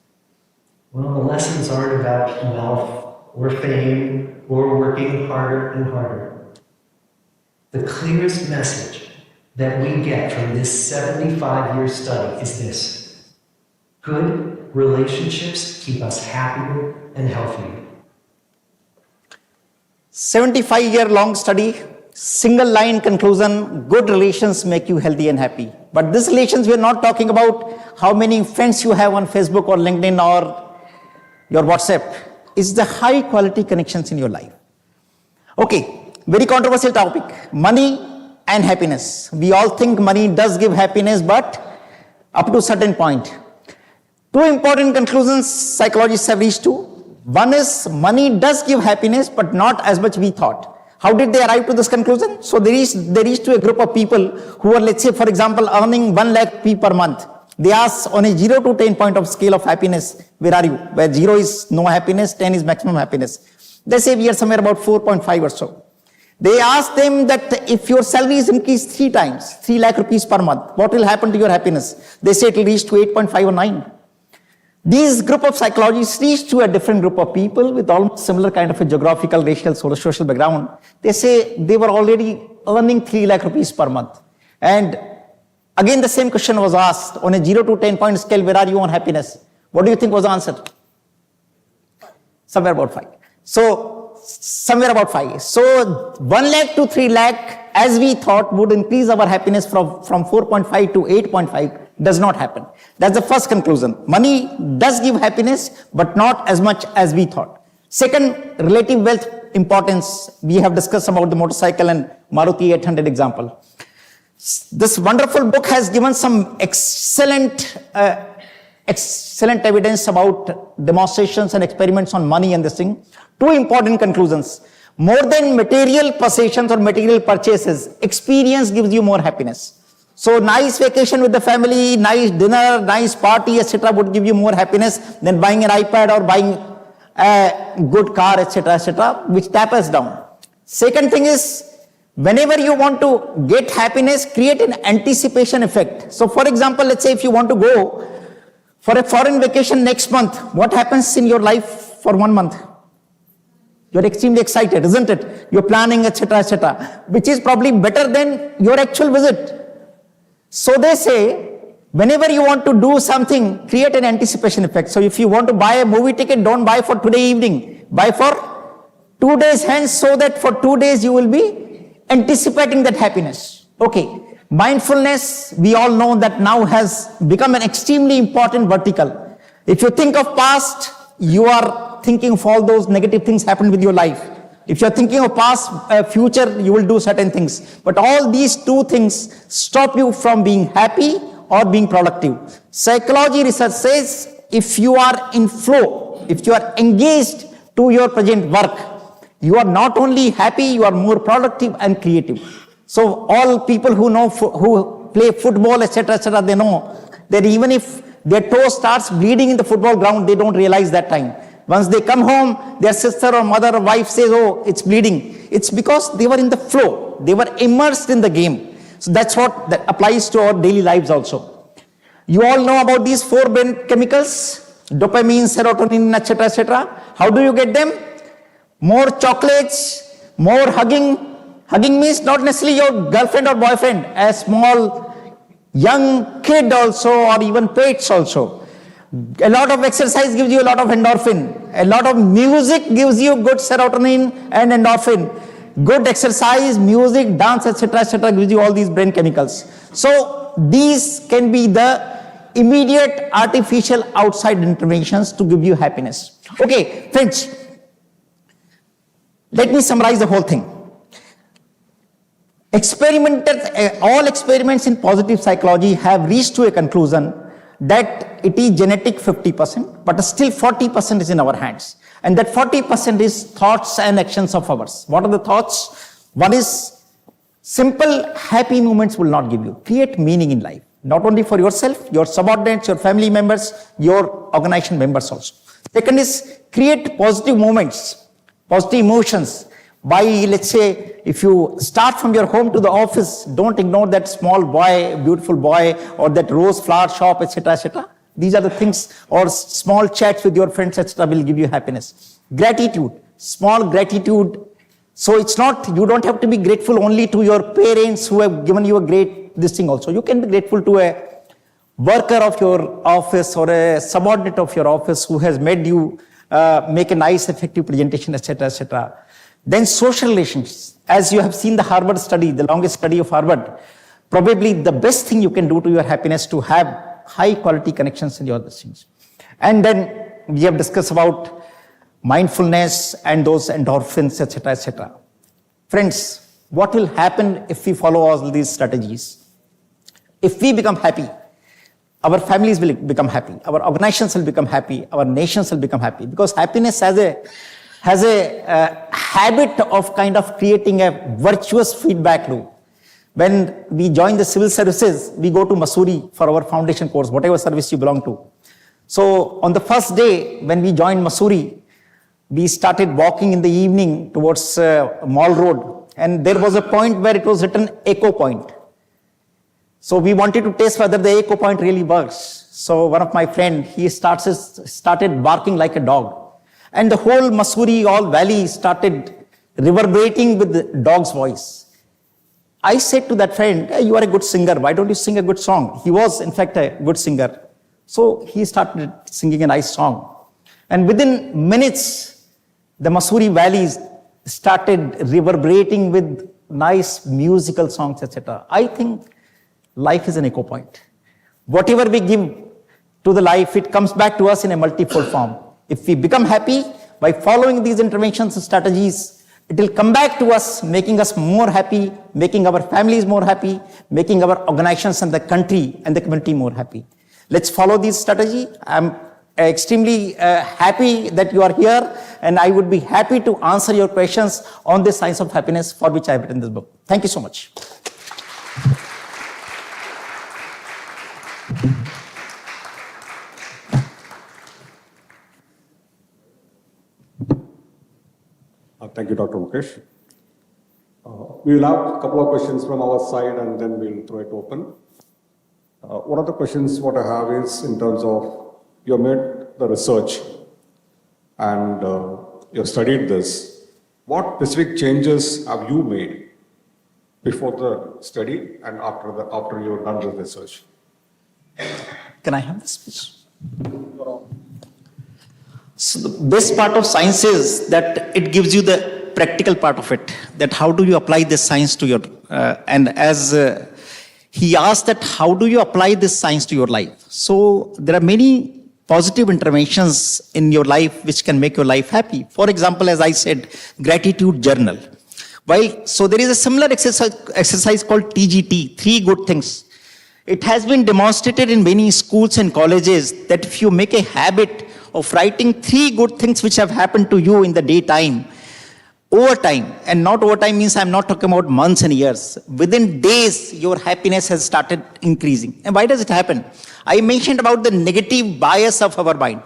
Well, the lessons aren't about wealth or fame or working harder and harder. The clearest message that we get from this 75-year study is this: good relationships keep us happier and healthier. 75-year-long study, single line conclusion: good relations make you healthy and happy. But these relations, we are not talking about how many friends you have on Facebook or LinkedIn or your WhatsApp. It's the high quality connections in your life. Okay, very controversial topic, money and happiness. We all think money does give happiness, but up to a certain point. Two important conclusions psychologists have reached to. One is money does give happiness, but not as much we thought. How did they arrive to this conclusion? So they reached to a group of people who are, let's say, for example, earning 1 lakh rupee per month. They ask on a 0 to 10 point of scale of happiness, where are you? Where 0 is no happiness, 10 is maximum happiness. They say we are somewhere about 4.5 or so. They asked them that if your salary is increased 3 times, 3 lakh rupees per month, what will happen to your happiness? They say it will reach to 8.5 or 9. These group of psychologists reached to a different group of people with almost similar kind of a geographical, racial, social background. They say they were already earning 3 lakh rupees per month. And again, the same question was asked on a 0 to 10 point scale, where are you on happiness? What do you think was the answer? Somewhere about 5. So, somewhere about 5. So, 1 lakh to 3 lakh, as we thought, would increase our happiness from 4.5 to 8.5. Does not happen. That's the first conclusion. Money does give happiness, but not as much as we thought. Second, relative wealth importance. We have discussed about the motorcycle and Maruti 800 example. This wonderful book has given some excellent evidence about demonstrations and experiments on money and this thing. 2 important conclusions. More than material possessions or material purchases, experience gives you more happiness. So nice vacation with the family, nice dinner, nice party, etc. would give you more happiness than buying an iPad or buying a good car, etc., which tapers down. Second thing is, whenever you want to get happiness, create an anticipation effect. So for example, let's say if you want to go for a foreign vacation next month, what happens in your life for 1 month? You're extremely excited, isn't it? You're planning, etc., which is probably better than your actual visit. So they say, whenever you want to do something, create an anticipation effect. So if you want to buy a movie ticket, don't buy for today evening. Buy for 2 days hence, so that for 2 days you will be anticipating that happiness. Okay. Mindfulness, we all know that now has become an extremely important vertical. If you think of past, you are thinking of all those negative things happened with your life. If you're thinking of past, future, you will do certain things. But all these 2 things stop you from being happy or being productive. Psychology research says if you are in flow, if you are engaged to your present work, you are not only happy, you are more productive and creative. So all people who play football, etc., they know that even if their toe starts bleeding in the football ground, they don't realize that time. Once they come home, their sister or mother or wife says, oh, it's bleeding. It's because they were in the flow. They were immersed in the game. So that's what that applies to our daily lives also. You all know about these 4 brain chemicals, dopamine, serotonin, etc. How do you get them? More chocolates, more hugging. Hugging means not necessarily your girlfriend or boyfriend, a small young kid also, or even pets also. A lot of exercise gives you a lot of endorphin. A lot of music gives you good serotonin and endorphin. Good exercise, music, dance, etc., gives you all these brain chemicals. So these can be the immediate artificial outside interventions to give you happiness. Okay, friends, let me summarize the whole thing. All experiments in positive psychology have reached to a conclusion that it is genetic 50%, but still 40% is in our hands. And that 40% is thoughts and actions of ours. What are the thoughts? One is simple happy moments will not give you. Create meaning in life, not only for yourself, your subordinates, your family members, your organization members also. Second is create positive moments, positive emotions. By, let's say, if you start from your home to the office, don't ignore that small boy, beautiful boy, or that rose flower shop, etc. These are the things, or small chats with your friends, etc. will give you happiness. Gratitude, small gratitude. So it's not, you don't have to be grateful only to your parents who have given you a great this thing also. You can be grateful to a worker of your office or a subordinate of your office who has made you make a nice, effective presentation, etc. Then social relations. As you have seen the Harvard study, the longest study of Harvard, probably the best thing you can do to your happiness to have high quality connections in your things. And then we have discussed about mindfulness and those endorphins, etc. Friends, what will happen if we follow all these strategies? If we become happy, our families will become happy, our organizations will become happy, our nations will become happy, because happiness has a habit of kind of creating a virtuous feedback loop. When we join the civil services, we go to Mussoorie for our foundation course, whatever service you belong to. So on the first day, when we joined Mussoorie, we started walking in the evening towards Mall Road. and there was a point where it was written echo point. So we wanted to test whether the echo point really works. So one of my friend, he started barking like a dog. And the whole Mussoorie, all valley started reverberating with the dog's voice. I said to that friend, hey, you are a good singer. Why don't you sing a good song? He was, in fact, a good singer. So he started singing a nice song. And within minutes, the Mussoorie valleys started reverberating with nice musical songs, etc. I think life is an echo point. Whatever we give to the life, it comes back to us in a multifold form. If we become happy by following these interventions and strategies, it will come back to us, making us more happy, making our families more happy, making our organizations and the country and the community more happy. Let's follow this strategy. I'm extremely happy that you are here, and I would be happy to answer your questions on the science of happiness, for which I have written this book. Thank you so much. Thank you, Dr. Mukesh. We will have a couple of questions from our side and then we'll throw it open. One of the questions what I have is in terms of you made the research and you have studied this. What specific changes have you made before the study and after you have done the research? Can I have this, please? So the best part of science is that it gives you the practical part of it, that how do you apply this science to your, and as he asked that how do you apply this science to your life? So there are many positive interventions in your life which can make your life happy. For example, as I said, gratitude journal. So there is a similar exercise called TGT, 3 good things. It has been demonstrated in many schools and colleges that if you make a habit of writing 3 good things which have happened to you in the daytime, over time, and not over time means I'm not talking about months and years, within days your happiness has started increasing. And why does it happen? I mentioned about the negative bias of our mind.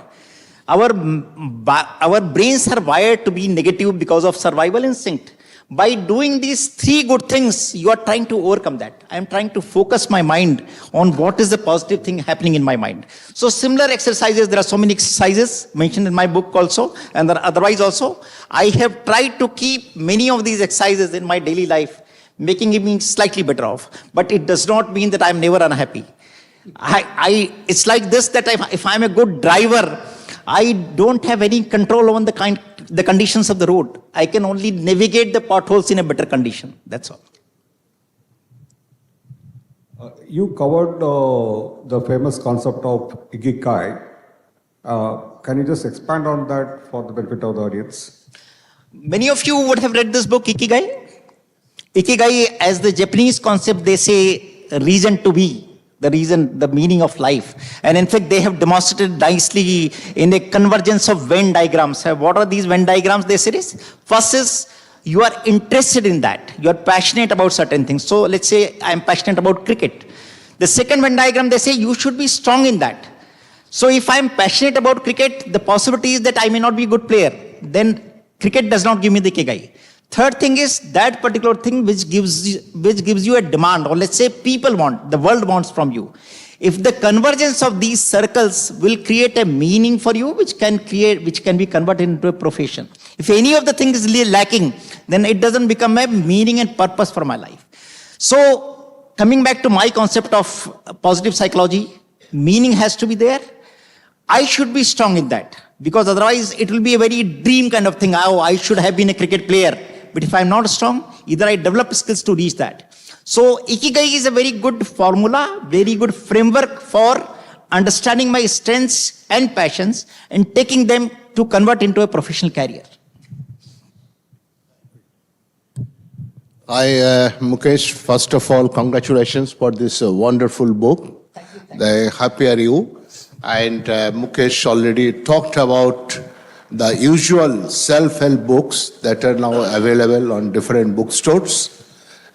Our brains are wired to be negative because of survival instinct. By doing these 3 good things, you are trying to overcome that. I am trying to focus my mind on what is the positive thing happening in my mind. So similar exercises, there are so many exercises mentioned in my book also, and otherwise also. I have tried to keep many of these exercises in my daily life, making me slightly better off. But it does not mean that I am never unhappy. It's like this, that if I'm a good driver, I don't have any control on the conditions of the road. I can only navigate the potholes in a better condition. That's all. You covered the famous concept of Ikigai. Can you just expand on that for the benefit of the audience? Many of you would have read this book, Ikigai. Ikigai, as the Japanese concept, they say reason to be. The meaning of life. And in fact, they have demonstrated nicely in a convergence of Venn diagrams. What are these Venn diagrams they say is? First is, you are interested in that. You are passionate about certain things. So let's say I am passionate about cricket. The second Venn diagram, they say you should be strong in that. So if I am passionate about cricket, the possibility is that I may not be a good player. Then cricket does not give me the Ikigai. Third thing is that particular thing which gives you a demand, or let's say people want, the world wants from you. If the convergence of these circles will create a meaning for you, which can be converted into a profession. If any of the things is lacking, then it doesn't become a meaning and purpose for my life. So coming back to my concept of positive psychology, meaning has to be there. I should be strong in that, because otherwise it will be a very dream kind of thing. Oh, I should have been a cricket player. But if I'm not strong, either I develop skills to reach that. So Ikigai is a very good formula, very good framework for understanding my strengths and passions and taking them to convert into a professional career. Hi, Mukesh. First of all, congratulations for this wonderful book. The Happy Are You. And Mukesh already talked about the usual self-help books that are now available on different bookstores,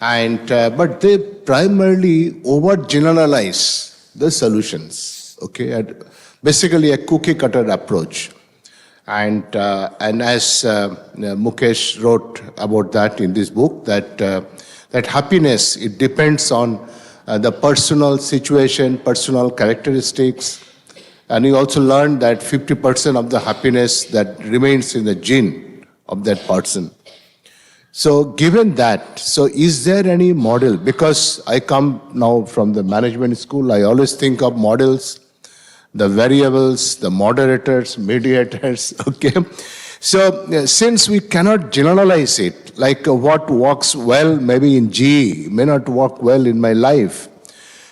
and but they primarily overgeneralize the solutions. Okay, and basically a cookie-cutter approach. And as Mukesh wrote about that in this book, that happiness, it depends on the personal situation, personal characteristics. And he also learned that 50% of the happiness that remains in the gene of that person. So given that, so is there any model? Because I come now from the management school, I always think of models, the variables, the moderators, mediators, okay? So since we cannot generalize it, like what works well maybe in GE may not work well in my life.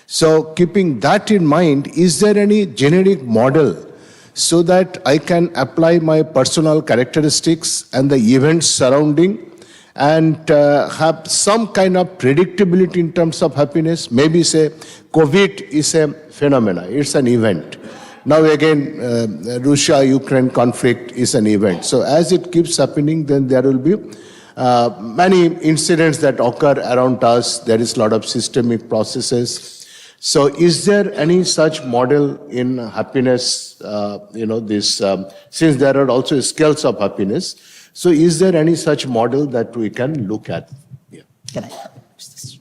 So keeping that in mind, is there any generic model so that I can apply my personal characteristics and the events surrounding and have some kind of predictability in terms of happiness? Maybe say COVID is a phenomena, it's an event. Now again, Russia-Ukraine conflict is an event. So as it keeps happening, then there will be many incidents that occur around us. There is a lot of systemic processes. So is there any such model in happiness, since there are also scales of happiness, so is there any such model that we can look at? Yeah. Can I use this?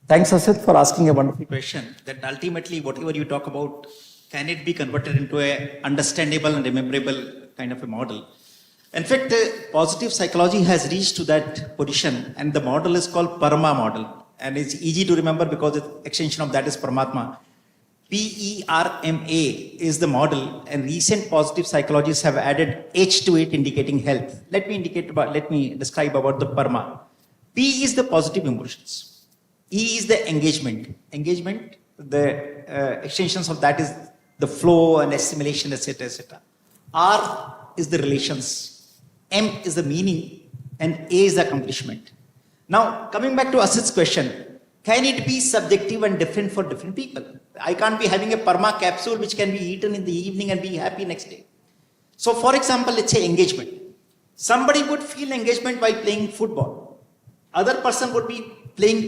Thanks, Asit, for asking a wonderful question. That ultimately, whatever you talk about, can it be converted into a understandable and rememberable kind of a model? In fact, positive psychology has reached to that position, and the model is called Parama model. And it's easy to remember because the extension of that is Paramatma. PERMA is the model, and recent positive psychologists have added H to it, indicating health. Let me describe about the Parma. P is the positive emotions. E is the engagement. Engagement, the extensions of that is the flow and assimilation, etc., etc. R is the relations. M is the meaning, and A is the accomplishment. Now, coming back to Asit's question, can it be subjective and different for different people? I can't be having a Parma capsule which can be eaten in the evening and be happy next day. So, for example, let's say engagement. Somebody would feel engagement while playing football. Other person would be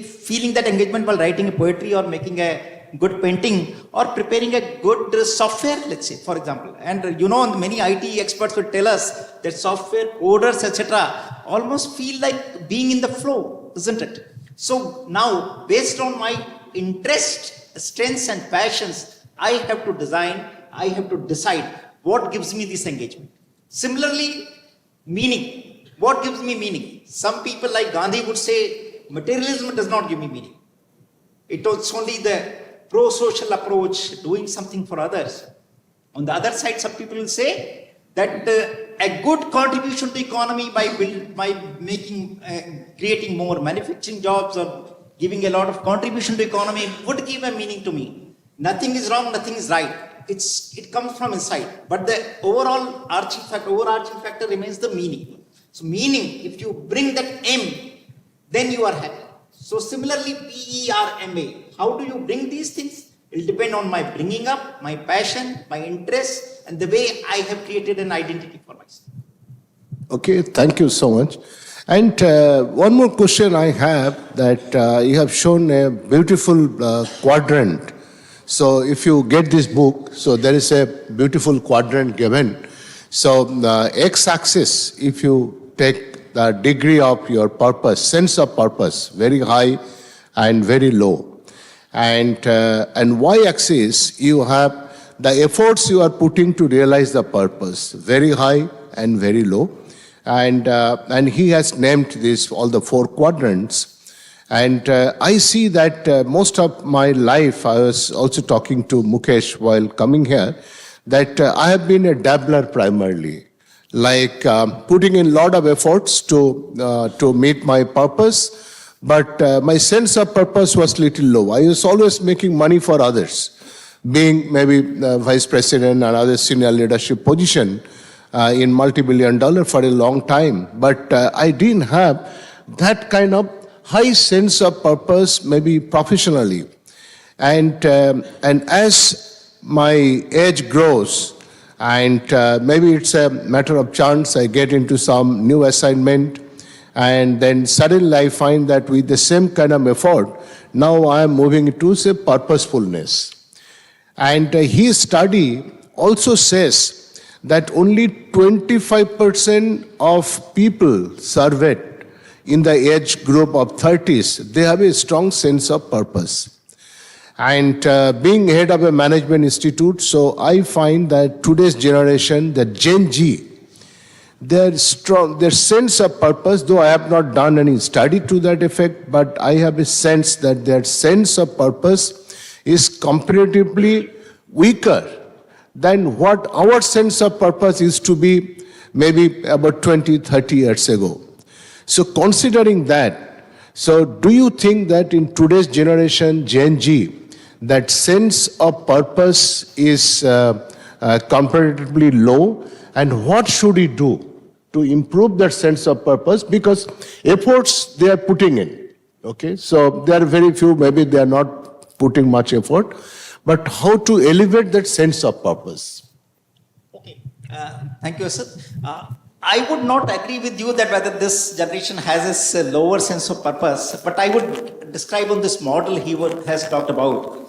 feeling that engagement while writing a poetry or making a good painting or preparing a good software, let's say, for example. And many IT experts will tell us that software coders, etc., almost feel like being in the flow, isn't it? So now, based on my interest, strengths and passions, I have to decide what gives me this engagement. Similarly, meaning. What gives me meaning? Some people like Gandhi would say, materialism does not give me meaning. It's only the pro-social approach, doing something for others. On the other side, some people will say that a good contribution to economy by creating more manufacturing jobs or giving a lot of contribution to economy would give a meaning to me. Nothing is wrong, nothing is right. It comes from inside. But the overarching factor remains the meaning. So meaning, if you bring that M, then you are happy. So similarly, PERMA. How do you bring these things? It will depend on my bringing up, my passion, my interest, and the way I have created an identity for myself. Okay, thank you so much. And one more question I have, that you have shown a beautiful quadrant. So if you get this book, so there is a beautiful quadrant given. So the x-axis, if you take the degree of your purpose, sense of purpose, very high and very low. And y-axis, you have the efforts you are putting to realize the purpose, very high and very low. And he has named this, all the 4 quadrants. And I see that most of my life, I was also talking to Mukesh while coming here, that I have been a dabbler primarily, like putting in a lot of efforts to meet my purpose, but my sense of purpose was little low. I was always making money for others, being maybe vice president and other senior leadership position in multi-billion-dollar for a long time. But I didn't have that kind of high sense of purpose, maybe professionally. And as my age grows, and maybe it's a matter of chance, I get into some new assignment, and then suddenly I find that with the same kind of effort, now I am moving to, say, purposefulness. And his study also says that only 25% of people surveyed in the age group of 30s, they have a strong sense of purpose. And being head of a management institute, so I find that today's generation, the Gen Z, their sense of purpose, though I have not done any study to that effect, but I have a sense that their sense of purpose is comparatively weaker than what our sense of purpose used to be maybe about 20, 30 years ago. So considering that, so do you think that in today's generation, Gen Z, that sense of purpose is comparatively low? And what should we do to improve that sense of purpose? Because efforts they are putting in, okay? So there are very few, maybe they are not putting much effort, but how to elevate that sense of purpose? Okay, thank you, sir. I would not agree with you that whether this generation has a lower sense of purpose, but I would describe on this model has talked about.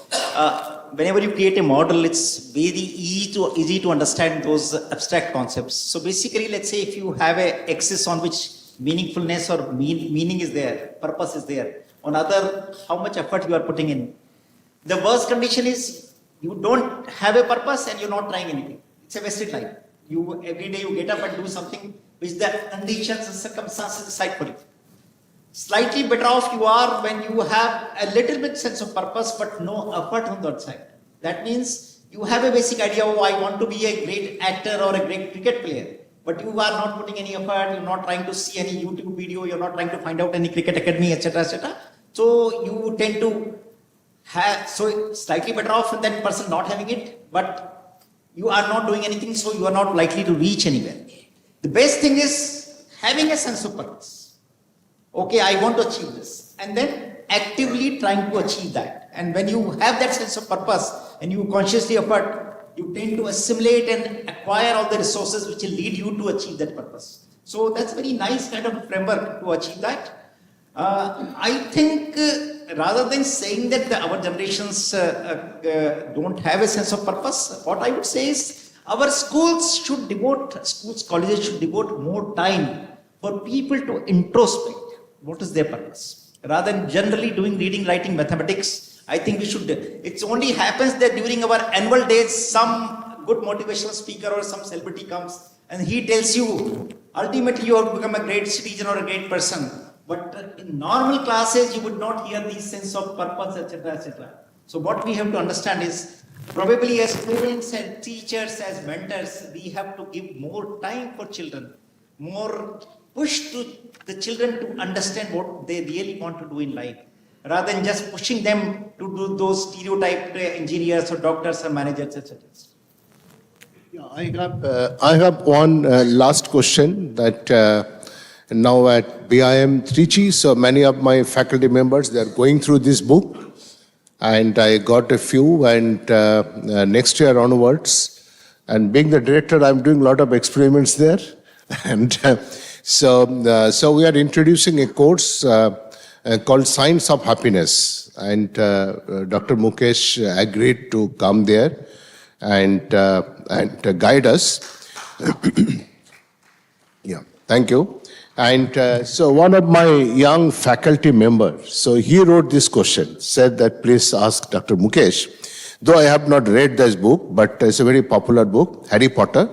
Whenever you create a model, it's very easy to understand those abstract concepts. So basically, let's say if you have a axis on which meaningfulness or meaning is there, purpose is there, on other, how much effort you are putting in. The worst condition is you don't have a purpose and you're not trying anything. It's a wasted life. Every day you get up and do something which the conditions and circumstances decide for you. Slightly better off you are when you have a little bit sense of purpose but no effort on that side. That means you have a basic idea, oh, I want to be a great actor or a great cricket player, but you are not putting any effort, you're not trying to see any YouTube video, you're not trying to find out any cricket academy, etc., etc. So you tend to have, so slightly better off than that person not having it, but you are not doing anything, so you are not likely to reach anywhere. The best thing is having a sense of purpose. Okay, I want to achieve this, and then actively trying to achieve that. And when you have that sense of purpose and you consciously effort, you tend to assimilate and acquire all the resources which will lead you to achieve that purpose. So that's a very nice kind of a framework to achieve that. I think rather than saying that our generations don't have a sense of purpose, what I would say is our schools, colleges should devote more time for people to introspect. What is their purpose? Rather than generally doing reading, writing, mathematics, I think we should. It only happens that during our annual days, some good motivational speaker or some celebrity comes and he tells you, ultimately you have to become a great citizen or a great person. But in normal classes, you would not hear these sense of purpose, etc., etc. So what we have to understand is, probably as parents and teachers, as mentors, we have to give more time for children, more push to the children to understand what they really want to do in life, rather than just pushing them to do those stereotyped engineers or doctors or managers, etc. Yeah, I have one last question that now at BIM Trichy, so many of my faculty members, they are going through this book, and I got a few, and next year onwards, and being the director, I'm doing a lot of experiments there, and so we are introducing a course called Science of Happiness, and Dr. Mukesh agreed to come there and guide us. Yeah, thank you. And so one of my young faculty members, so he wrote this question, said that please ask Dr. Mukesh, though I have not read this book, but it's a very popular book, Harry Potter.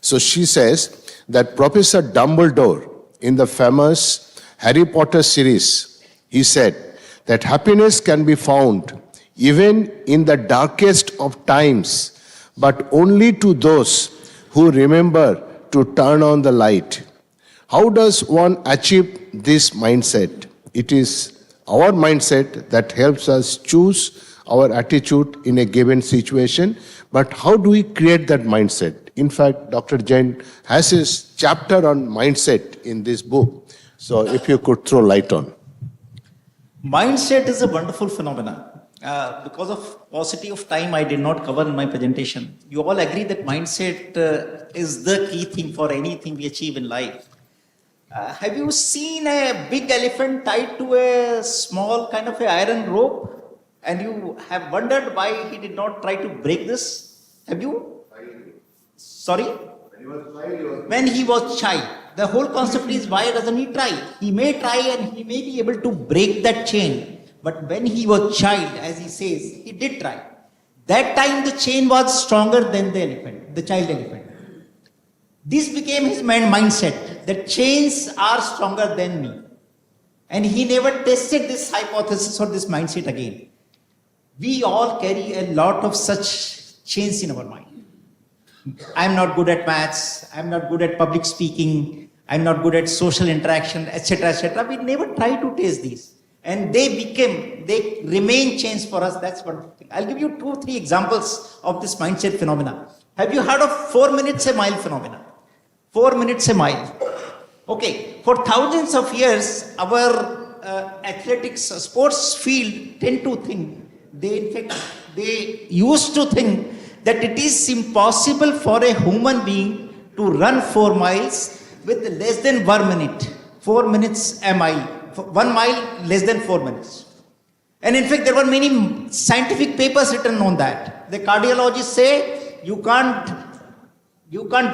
So she says that Professor Dumbledore in the famous Harry Potter series, he said that happiness can be found even in the darkest of times, but only to those who remember to turn on the light. How does one achieve this mindset? It is our mindset that helps us choose our attitude in a given situation, but how do we create that mindset? In fact, Dr. Jain has his chapter on mindset in this book. So if you could throw light on. Mindset is a wonderful phenomenon. Because of paucity of time, I did not cover in my presentation. You all agree that mindset is the key thing for anything we achieve in life. Have you seen a big elephant tied to a small kind of a iron rope? And you have wondered why he did not try to break this? Have you? Sorry? When he was child. The whole concept is why doesn't he try? He may try and he may be able to break that chain. But when he was child, as he says, he did try. That time the chain was stronger than the elephant, the child elephant. This became his mindset, that chains are stronger than me. And he never tested this hypothesis or this mindset again. We all carry a lot of such chains in our mind. I'm not good at maths, I'm not good at public speaking, I'm not good at social interaction, etc., etc. We never try to taste these. And they remain chains for us. That's one thing. I'll give you 2 or 3 examples of this mindset phenomena. Have you heard of 4 minutes a mile phenomena? 4 minutes a mile. Okay, for thousands of years, our athletics, sports field tend to think, they used to think that it is impossible for a human being to run 4 miles with less than 1 minute. 4 minutes a mile. 1 mile less than 4 minutes. And in fact, there were many scientific papers written on that. The cardiologists say you can't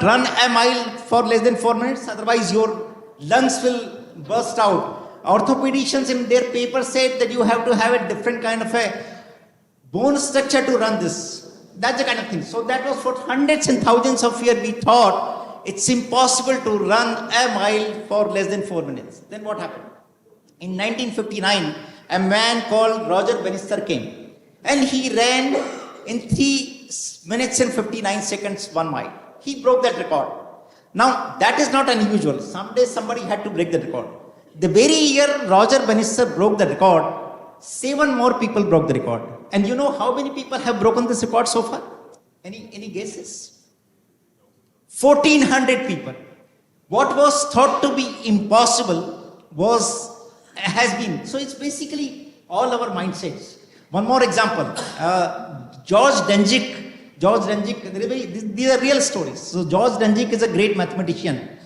run a mile for less than 4 minutes, otherwise your lungs will burst out. Orthopedicians in their paper said that you have to have a different kind of a bone structure to run this. That's the kind of thing. So that was for hundreds and thousands of years we thought it's impossible to run a mile for less than 4 minutes. Then what happened? In 1959, a man called Roger Bannister came and he ran in 3 minutes and 59 seconds 1 mile. He broke that record. Now, that is not unusual. Someday somebody had to break the record. The very year Roger Bannister broke the record, 7 more people broke the record. And you know how many people have broken this record so far? Any guesses? 1,400 people. What was thought to be impossible has been. So it's basically all our mindsets. One more example. George Denjik, these are real stories. So George Denjik is a great mathematician,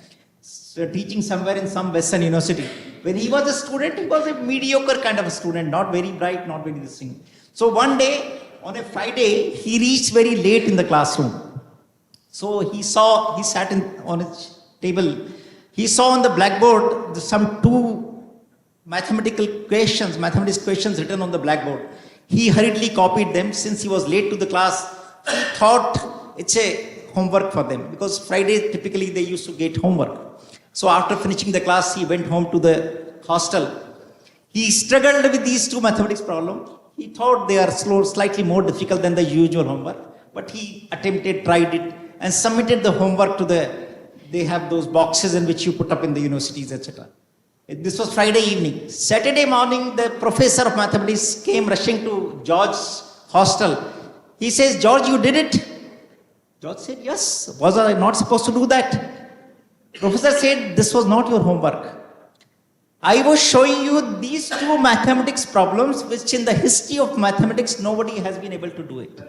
teaching somewhere in some Western university. When he was a student, he was a mediocre kind of a student, not very bright, not very distinct. So one day, on a Friday, he reached very late in the classroom. So he sat on his table. He saw on the blackboard some 2 mathematics questions written on the blackboard. He hurriedly copied them. Since he was late to the class, he thought it's a homework for them, because Friday typically they used to get homework. So after finishing the class, he went home to the hostel. He struggled with these 2 mathematics problems. He thought they are slightly more difficult than the usual homework, but he tried it, and submitted the homework to they have those boxes in which you put up in the universities, etc. This was Friday evening. Saturday morning, the professor of mathematics came rushing to George's hostel. He says, George, you did it? George said, yes. Was I not supposed to do that? Professor said, this was not your homework. I was showing you these 2 mathematics problems, which in the history of mathematics, nobody has been able to do it.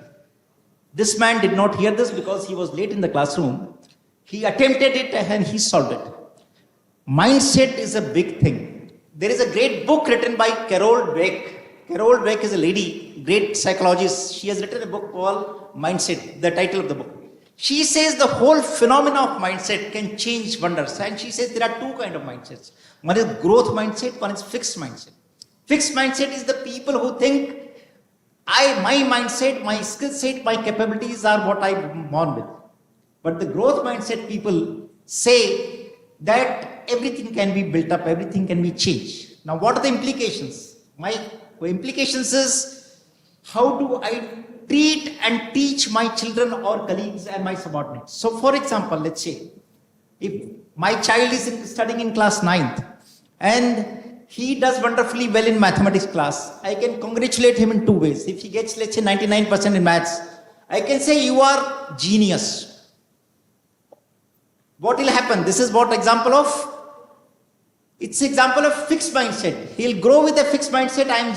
This man did not hear this because he was late in the classroom. He attempted it and he solved it. Mindset is a big thing. There is a great book written by Carol Dweck. Carol Dweck is a lady, great psychologist. She has written a book called Mindset, the title of the book. She says the whole phenomena of mindset can change wonders. And she says there are 2 kinds of mindsets. One is growth mindset, one is fixed mindset. Fixed mindset is the people who think, my mindset, my skill set, my capabilities are what I'm born with. But the growth mindset people say that everything can be built up, everything can be changed. Now, what are the implications? My implications is, how do I treat and teach my children or colleagues and my subordinates? So, for example, let's say, if my child is studying in class 9th and he does wonderfully well in mathematics class, I can congratulate him in 2 ways. If he gets, let's say, 99% in maths, I can say, you are genius. What will happen? This is what example of? It's example of fixed mindset. He'll grow with a fixed mindset. I am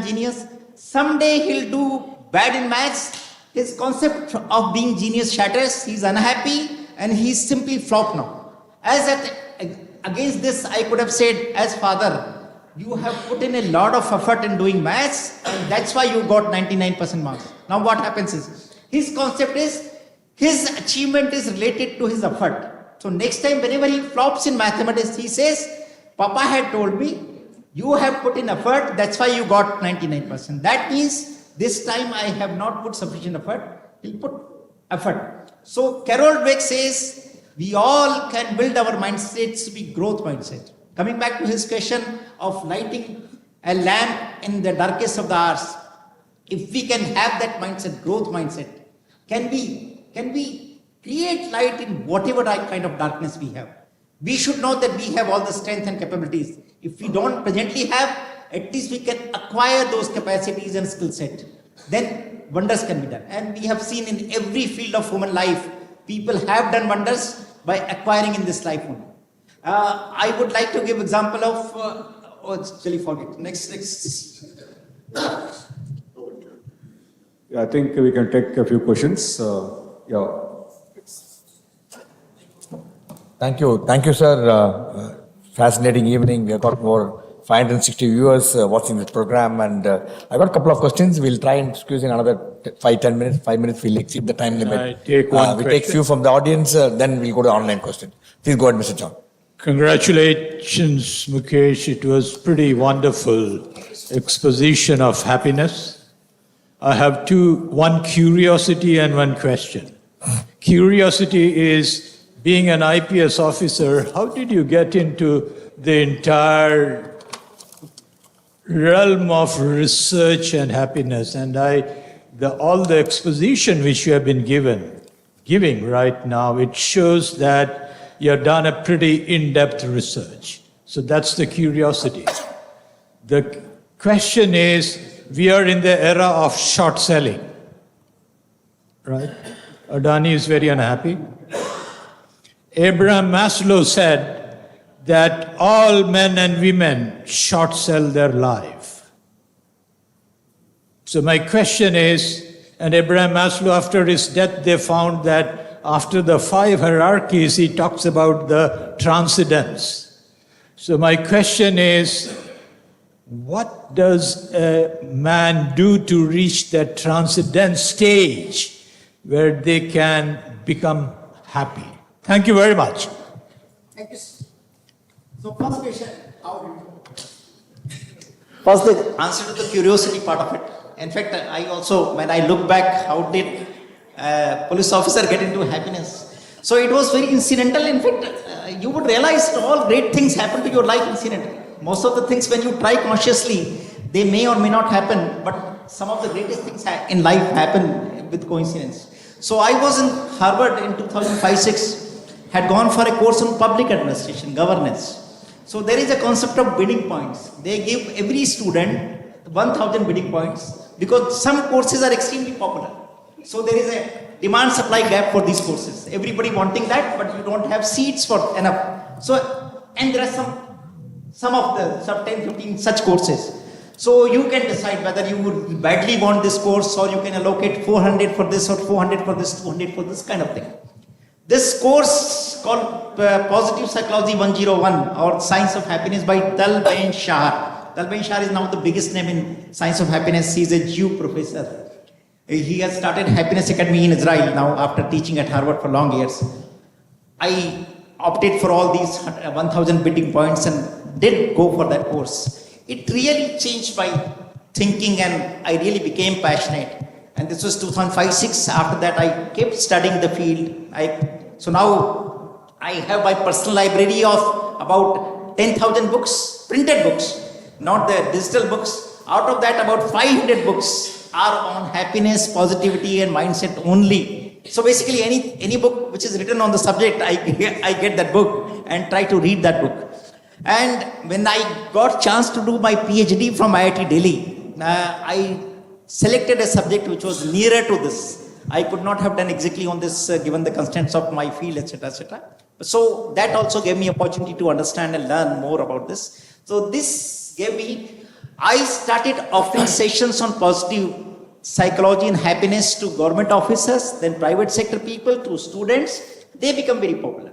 genius. Someday he'll do bad in maths. His concept of being genius shatters. He's unhappy and he's simply flopped now. Against this, I could have said, as father, you have put in a lot of effort in doing maths and that's why you got 99% marks. Now what happens is, his concept is, His achievement is related to his effort. So next time whenever he flops in mathematics, he says, Papa had told me, you have put in effort, that's why you got 99%. That means this time I have not put sufficient effort, he'll put effort. So Carol Dweck says, we all can build our mindsets to be growth mindset. Coming back to his question of lighting a lamp in the darkest of the hours, if we can have that mindset, growth mindset, can we create light in whatever kind of darkness we have? We should know that we have all the strength and capabilities. If we don't presently have, at least we can acquire those capacities and skill set. Then wonders can be done. And we have seen in every field of human life, people have done wonders by acquiring in this life only. I would like to give example of, actually forget. Next. Yeah, I think we can take a few questions. Yeah. Thank you, sir. Fascinating evening. We have got more 560 viewers watching this program, and I got a couple of questions. We'll try and squeeze in another 5 minutes. 5 minutes, we'll exceed the time limit. I take one we question? take few from the audience, then we'll go to online questions. Please go ahead, Mr. John. Congratulations, Mukesh. It was pretty wonderful exposition of happiness. I have one curiosity and one question. Curiosity is, being an IPS officer, how did you get into the entire realm of research and happiness? And all the exposition which you have been giving right now, it shows that you have done a pretty in-depth research. So that's the curiosity. The question is, we are in the era of short selling, right? Adani is very unhappy. Abraham Maslow said that all men and women short sell their life. So my question is, and Abraham Maslow, after his death, they found that after the 5 hierarchies, he talks about the transcendence. So my question is, what does a man do to reach that transcendence stage where they can become happy? Thank you very much. Thank you. So first question, how do you First, the answer to the curiosity part of it? In fact, I also, when I look back, how did police officer get into happiness? So it was very incidental. In fact, you would realize that all great things happen to your life incidentally. Most of the things when you try consciously, they may or may not happen, but some of the greatest things in life happen with coincidence. So I was in Harvard in 2005-06, had gone for a course on public administration, governance. So there is a concept of bidding points. They give every student 1,000 bidding points because some courses are extremely popular. So there is a demand supply gap for these courses. Everybody wanting that, but you don't have seats for enough. So, and there are some 10, 15 such courses. So you can decide whether you would badly want this course or you can allocate 400 for this or 400 for this, 200 for this kind of thing. This course called Positive Psychology 101 or Science of Happiness by Tal Shah. Tal Shah is now the biggest name in Science of Happiness. He is a Jew professor. He has started Happiness Academy in Israel now after teaching at Harvard for long years. I opted for all these 1,000 bidding points and did go for that course. It really changed my thinking and I really became passionate. And this was 2005-06. After that, I kept studying the field. So now I have my personal library of about 10,000 books, printed books, not the digital books. Out of that, about 500 books are on happiness, positivity, and mindset only. So basically, any book which is written on the subject, I get that book and try to read that book. And when I got chance to do my PhD from IIT Delhi, I selected a subject which was nearer to this. I could not have done exactly on this given the constraints of my field, etc., etc. So that also gave me opportunity to understand and learn more about this. So this gave me, I started offering sessions on positive psychology and happiness to government officers, then private sector people, to students. They become very popular.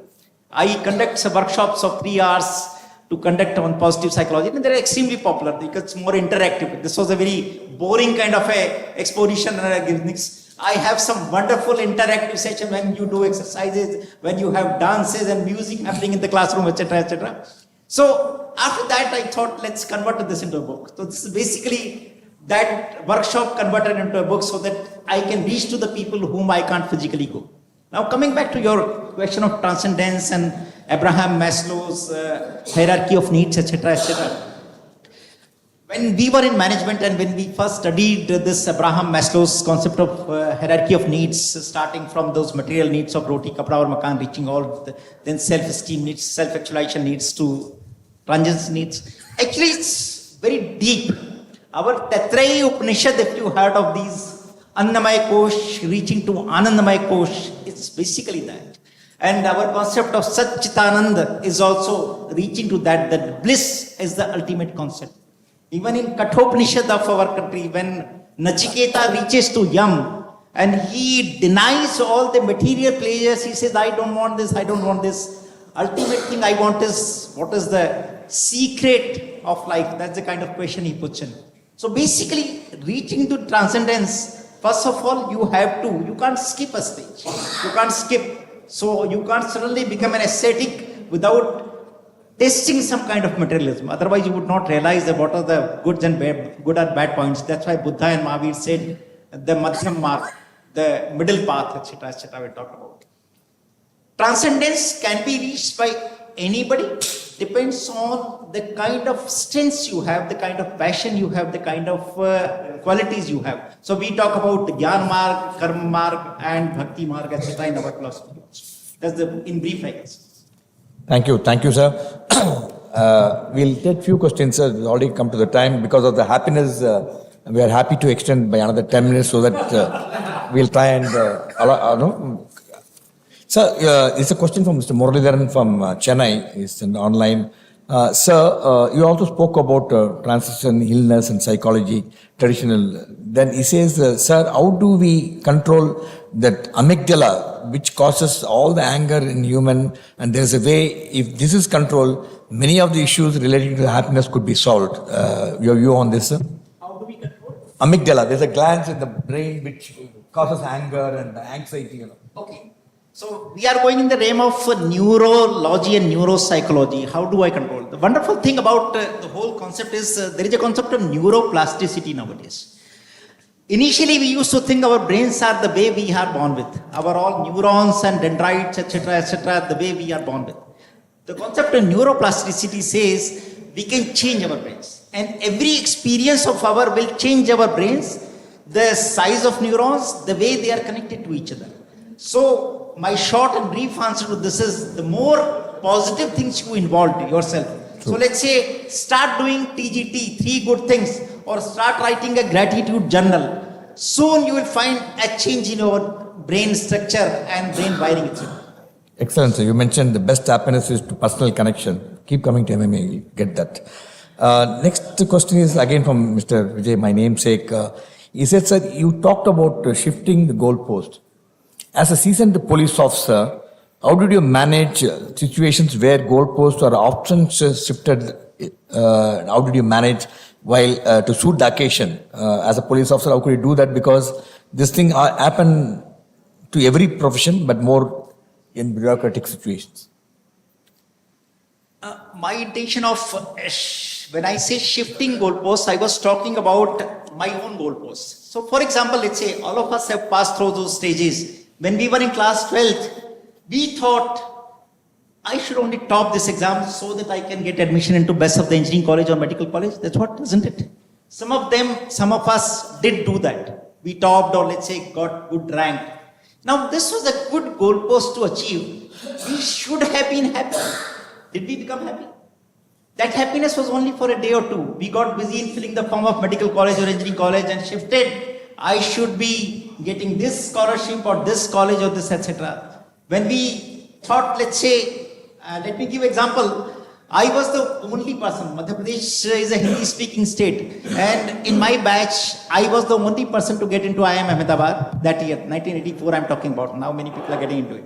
I conduct workshops of 3 hours to conduct on positive psychology, and they're extremely popular because it's more interactive. This was a very boring kind of a exposition. I have some wonderful interactive session when you do exercises, when you have dances and music happening in the classroom, etc., etc. So after that, I thought, let's convert this into a book. So this is basically that workshop converted into a book so that I can reach to the people whom I can't physically go. Now coming back to your question of transcendence and Abraham Maslow's hierarchy of needs, etc., etc. When we were in management and when we first studied this Abraham Maslow's concept of hierarchy of needs, starting from those material needs of roti, kapra or makan, reaching all, then self-esteem needs, self-actualization needs to transcendence needs. Actually, it's very deep. Our Taitreya Upanishad, if you heard of these, Annamaya Kosh, reaching to Anandamaya Kosh, it's basically that. And our concept of Satchitananda is also reaching to that bliss is the ultimate concept. Even in Kathopanishad of our country, when Nachiketa reaches to Yam and he denies all the material pleasures, he says, I don't want this, I don't want this. Ultimate thing I want is, what is the secret of life? That's the kind of question he puts in. So basically, reaching to transcendence, first of all, you can't skip a stage. You can't skip. So you can't suddenly become an ascetic without testing some kind of materialism. Otherwise, you would not realize that what are the good and bad points. That's why Buddha and Mahavir said the Madhyam Marg, the middle path, etc., we talked about. Transcendence can be reached by anybody. Depends on the kind of strengths you have, the kind of passion you have, the kind of qualities you have. So we talk about the Gyan Marg, Karma Marg, and Bhakti Marg, etc. in our philosophy. That's in brief, I guess. Thank you, sir. We'll take few questions, sir. We've already come to the time. Because of the happiness, we are happy to extend by another 10 minutes so that we'll try and Sir, it's a question from Mr. Muralidharan from Chennai. It's online. Sir, you also spoke about transition, illness and psychology, traditional. Then he says, sir, how do we control that amygdala, which causes all the anger in human? And there's a way, if this is controlled, many of the issues related to happiness could be solved. Your view on this, sir? How do we control? Amygdala, there's a gland in the brain which causes anger and anxiety. Okay. So we are going in the realm of neurology and neuropsychology. How do I control? The wonderful thing about the whole concept is there is a concept of neuroplasticity nowadays. Initially, we used to think our brains are the way we are born with. Our all neurons and dendrites, etc., the way we are born with. The concept of neuroplasticity says we can change our brains. And every experience of our will change our brains, the size of neurons, the way they are connected to each other. So, my short and brief answer to this is the more positive things you involve yourself. True. So let's say start doing TGT, 3 good things, or start writing a gratitude journal. Soon you will find a change in your brain structure and brain wiring itself. Excellent, sir. You mentioned the best happiness is to personal connection. Keep coming to MMA, you'll get that. Next question is again from Mr. Vijay, my namesake. He said, sir, you talked about shifting the goalpost. As a seasoned police officer, how did you manage situations where goalposts are often shifted? How did you manage while to suit the occasion? As a police officer, how could you do that? Because this thing happen to every profession, but more in bureaucratic situations. My intention of, when I say shifting goalposts, I was talking about my own goalposts. So for example, let's say all of us have passed through those stages. When we were in class 12th, we thought I should only top this exam so that I can get admission into best of the engineering college or medical college. That's what, isn't it? Some of us did do that. We topped or let's say got good rank. Now this was a good goalpost to achieve. We should have been happy. Did we become happy? That happiness was only for a day or two. We got busy in filling the form of medical college or engineering college and shifted. I should be getting this scholarship or this college or this, etc. When we thought, let's say, let me give an example. I was the only person. Madhya Pradesh is a Hindi-speaking state, and in my batch, I was the only person to get into IIM Ahmedabad that year, 1984. I'm talking about. Now many people are getting into it.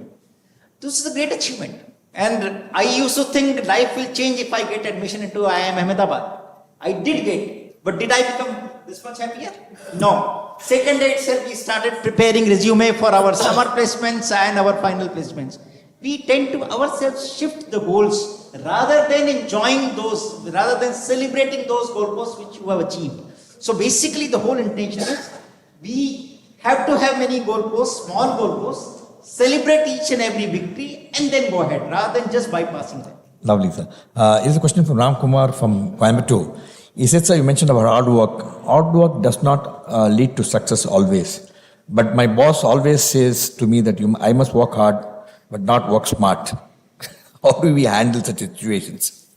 This is a great achievement, and I used to think life will change if I get admission into IIM Ahmedabad. I did get, but did I become this much happier? No. Second day itself, we started preparing resume for our summer placements and our final placements. We tend to ourselves shift the goals rather than enjoying those, rather than celebrating those goalposts which you have achieved. So basically, the whole intention is we have to have many goalposts, small goalposts, celebrate each and every victory, and then go ahead rather than just bypassing them. Lovely, sir. Here's a question from Ram Kumar from Coimbatore. He said, sir, you mentioned about hard work. Hard work does not lead to success always. But my boss always says to me that I must work hard, but not work smart. How do we handle such situations?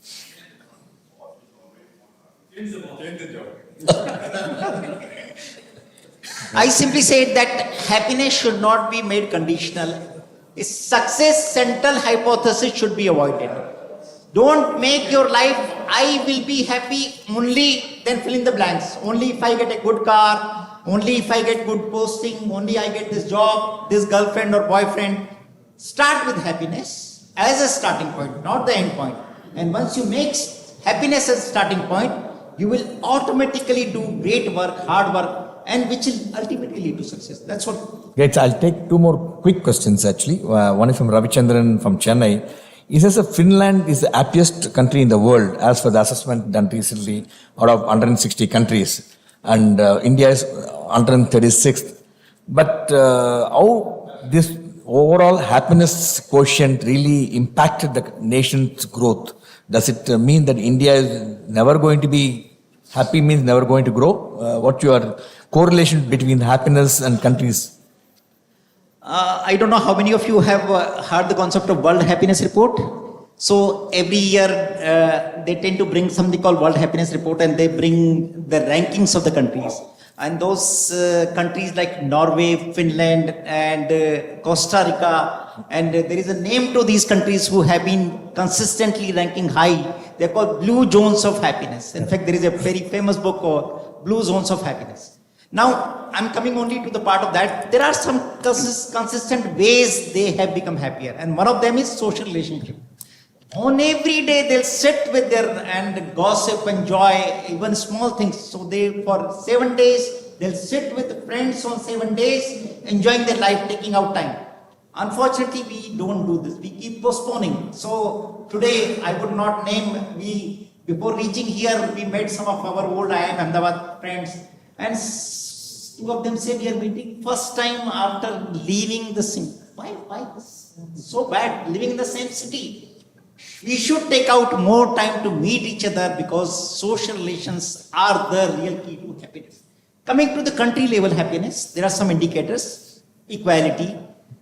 I simply say that happiness should not be made conditional. A success-central hypothesis should be avoided. Don't make your life, I will be happy only, then fill in the blanks. Only if I get a good car, only if I get good posting, only I get this job, this girlfriend or boyfriend. Start with happiness as a starting point, not the end point. And once you make happiness as a starting point, you will automatically do great work, hard work, and which will ultimately lead to success. That's what. Great. So I'll take two more quick questions actually. One is from Ravichandran from Chennai. He says that Finland is the happiest country in the world as per the assessment done recently out of 160 countries. And India is 136th. But how this overall happiness quotient really impacted the nation's growth? Does it mean that India is never going to be happy, means never going to grow? What's your correlation between happiness and countries? I don't know how many of you have heard the concept of World Happiness Report. So every year they tend to bring something called World Happiness Report, and they bring the rankings of the countries. And those countries like Norway, Finland, and Costa Rica, and there is a name to these countries who have been consistently ranking high. They're called Blue Zones of Happiness. In fact, there is a very famous book called Blue Zones of Happiness. Now, I'm coming only to the part of that. There are some consistent ways they have become happier, and one of them is social relationship. On every day, they'll sit with their and gossip, enjoy even small things. So they, for 7 days, they'll sit with friends on 7 days, enjoying their life, taking out time. Unfortunately, we don't do this. We keep postponing. So today, I would not name. Before reaching here, we met some of our old IIM Ahmedabad friends, and two of them said, we are meeting first time after leaving the city. Why so bad living in the same city? We should take out more time to meet each other, because social relations are the real key to happiness. Coming to the country level happiness, there are some indicators: equality,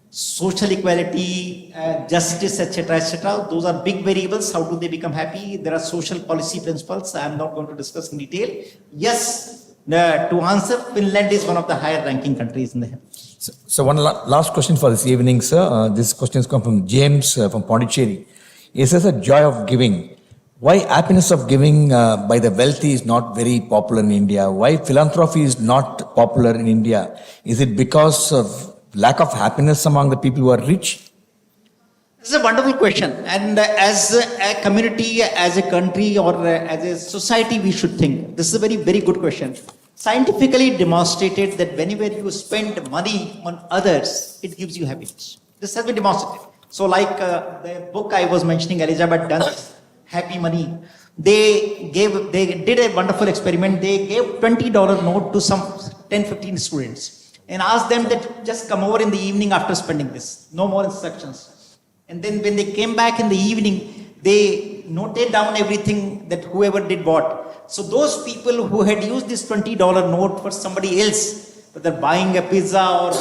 social equality, justice, etc., etc. Those are big variables. How do they become happy? There are social policy principles. I am not going to discuss in detail. Yes. To answer, Finland is one of the higher ranking countries in the happiness. So one last question for this evening, sir. This question has come from James from Pondicherry. He says, a joy of giving. Why happiness of giving by the wealthy is not very popular in India? Why philanthropy is not popular in India? Is it because of lack of happiness among the people who are rich? This is a wonderful question. And as a community, as a country, or as a society, we should think. This is a very, very good question. Scientifically demonstrated that whenever you spend money on others, it gives you happiness. This has been demonstrated. So like the book I was mentioning, Elizabeth Dunn's Happy Money, they did a wonderful experiment. They gave $20 note to some 10-15 students and asked them that just come over in the evening after spending this. No more instructions. And then when they came back in the evening, they noted down everything that whoever did what. So those people who had used this $20 note for somebody else, whether buying a pizza or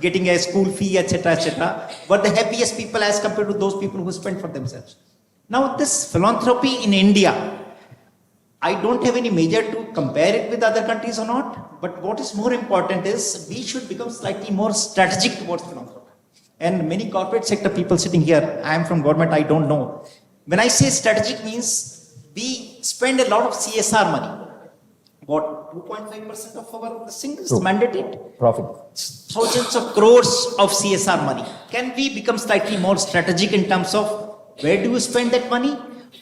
getting a school fee, etc., etc., were the happiest people as compared to those people who spent for themselves. Now this philanthropy in India, I don't have any measure to compare it with other countries or not, but what is more important is we should become slightly more strategic towards philanthropy. And many corporate sector people sitting here, I am from government, I don't know. When I say strategic means we spend a lot of CSR money. What, 2.5% of our singles mandated? Profit. Thousands of crores of CSR money. Can we become slightly more strategic in terms of where do you spend that money?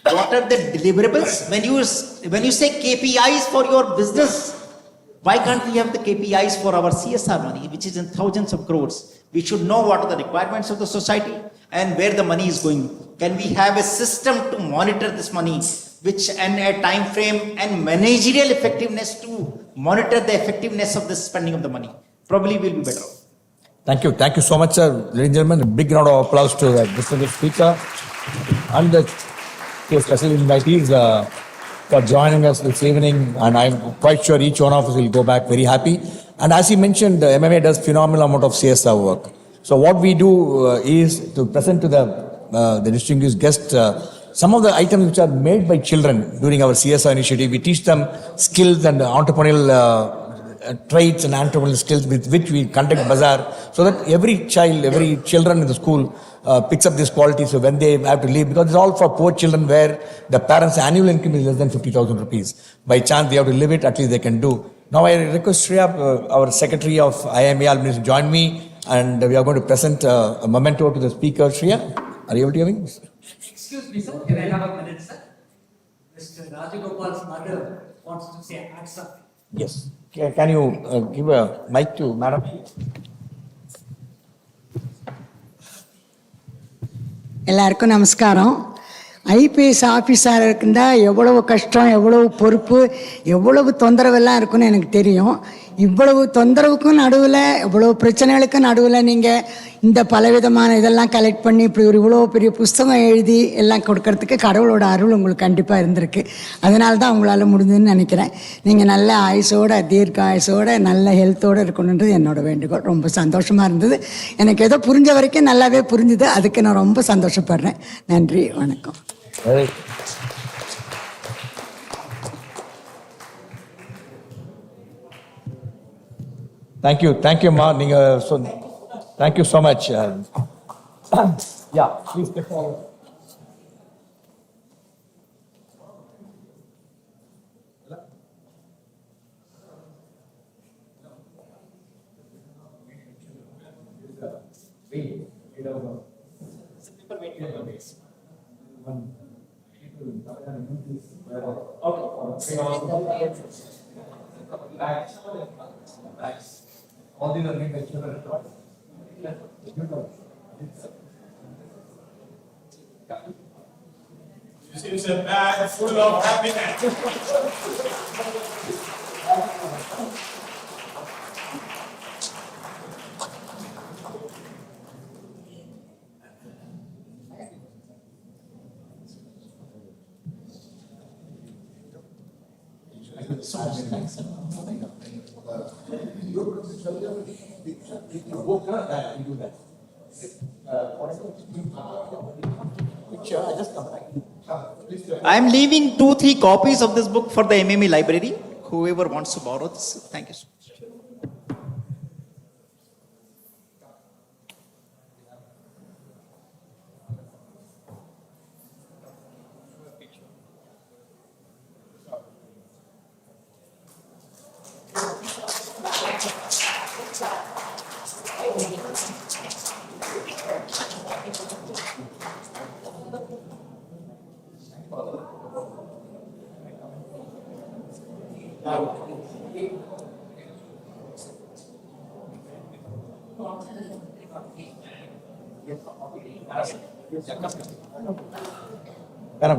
What are the deliverables? When you say KPIs for your business, Why can't we have the KPIs for our CSR money, which is in thousands of crores? We should know what are the requirements of the society and where the money is going. Can we have a system to monitor this money, which and a time frame and managerial effectiveness to monitor the effectiveness of the spending of the money? Probably we'll be better off. Thank you. Thank you so much, sir. Ladies and gentlemen, a big round of applause to the distinguished speaker and the special invitees for joining us this evening. And I'm quite sure each one of us will go back very happy. And as he mentioned, the MMA does phenomenal amount of CSR work. So what we do is to present to the distinguished guest some of the items which are made by children during our CSR initiative. We teach them skills and entrepreneurial traits and entrepreneurial skills with which we conduct bazaar, so that every child, every children in the school picks up this quality. So when they have to leave, because it's all for poor children where the parents' annual income is less than 50,000 rupees. By chance they have to live it, at least they can do. Now I request Shreya, our Secretary of IMA Alumni, to join me, and we are going to present a memento to the speaker. Shreya, are you able to hear me? Excuse me, sir. Can I have a minute, sir? Mr. Rajagopal's mother wants to say something. Yes. Can you give a mic to Madam? எல்லாருக்கும் நமஸ்காரம். IPS ஆஃபீஸராக இருந்தால் எவ்வளவு கஷ்டம், எவ்வளவு பொறுப்பு, எவ்வளவு தொந்தரவெல்லாம் இருக்குன்னு எனக்கு தெரியும். இவ்வளவு தொந்தரவுக்கும் நடுவில், இவ்வளவு பிரச்சனைகளுக்கும் நடுவில் நீங்கள் இந்த பலவிதமான இதெல்லாம் கலெக்ட் பண்ணி இப்படி இவ்வளோ பெரிய புஸ்தகம் எழுதி எல்லாம் கொடுக்கறதுக்கு கடவுளோட அருள் உங்களுக்கு கண்டிப்பாக இருந்திருக்கு. அதனால தான் உங்களால் முடிஞ்சதுன்னு நினைக்கிறேன். நீங்கள் நல்ல ஆயுசோட, தீர்க்க ஆயுசோட, நல்ல ஹெல்த்தோடு இருக்கணுன்றது என்னோட வேண்டுகோள். ரொம்ப சந்தோஷமாக இருந்தது. எனக்கு ஏதோ புரிஞ்ச வரைக்கும் நல்லாவே புரிஞ்சுது. அதுக்கு நான் ரொம்ப சந்தோஷப்படுறேன். நன்றி, வணக்கம். Thank you, Ma. Thank you so much. Yeah, please get forward. All these are made by children. It's a bag full of happiness. I am leaving 2-3 copies of this book for the MMA library. Whoever wants to borrow this, thank you so much. Kana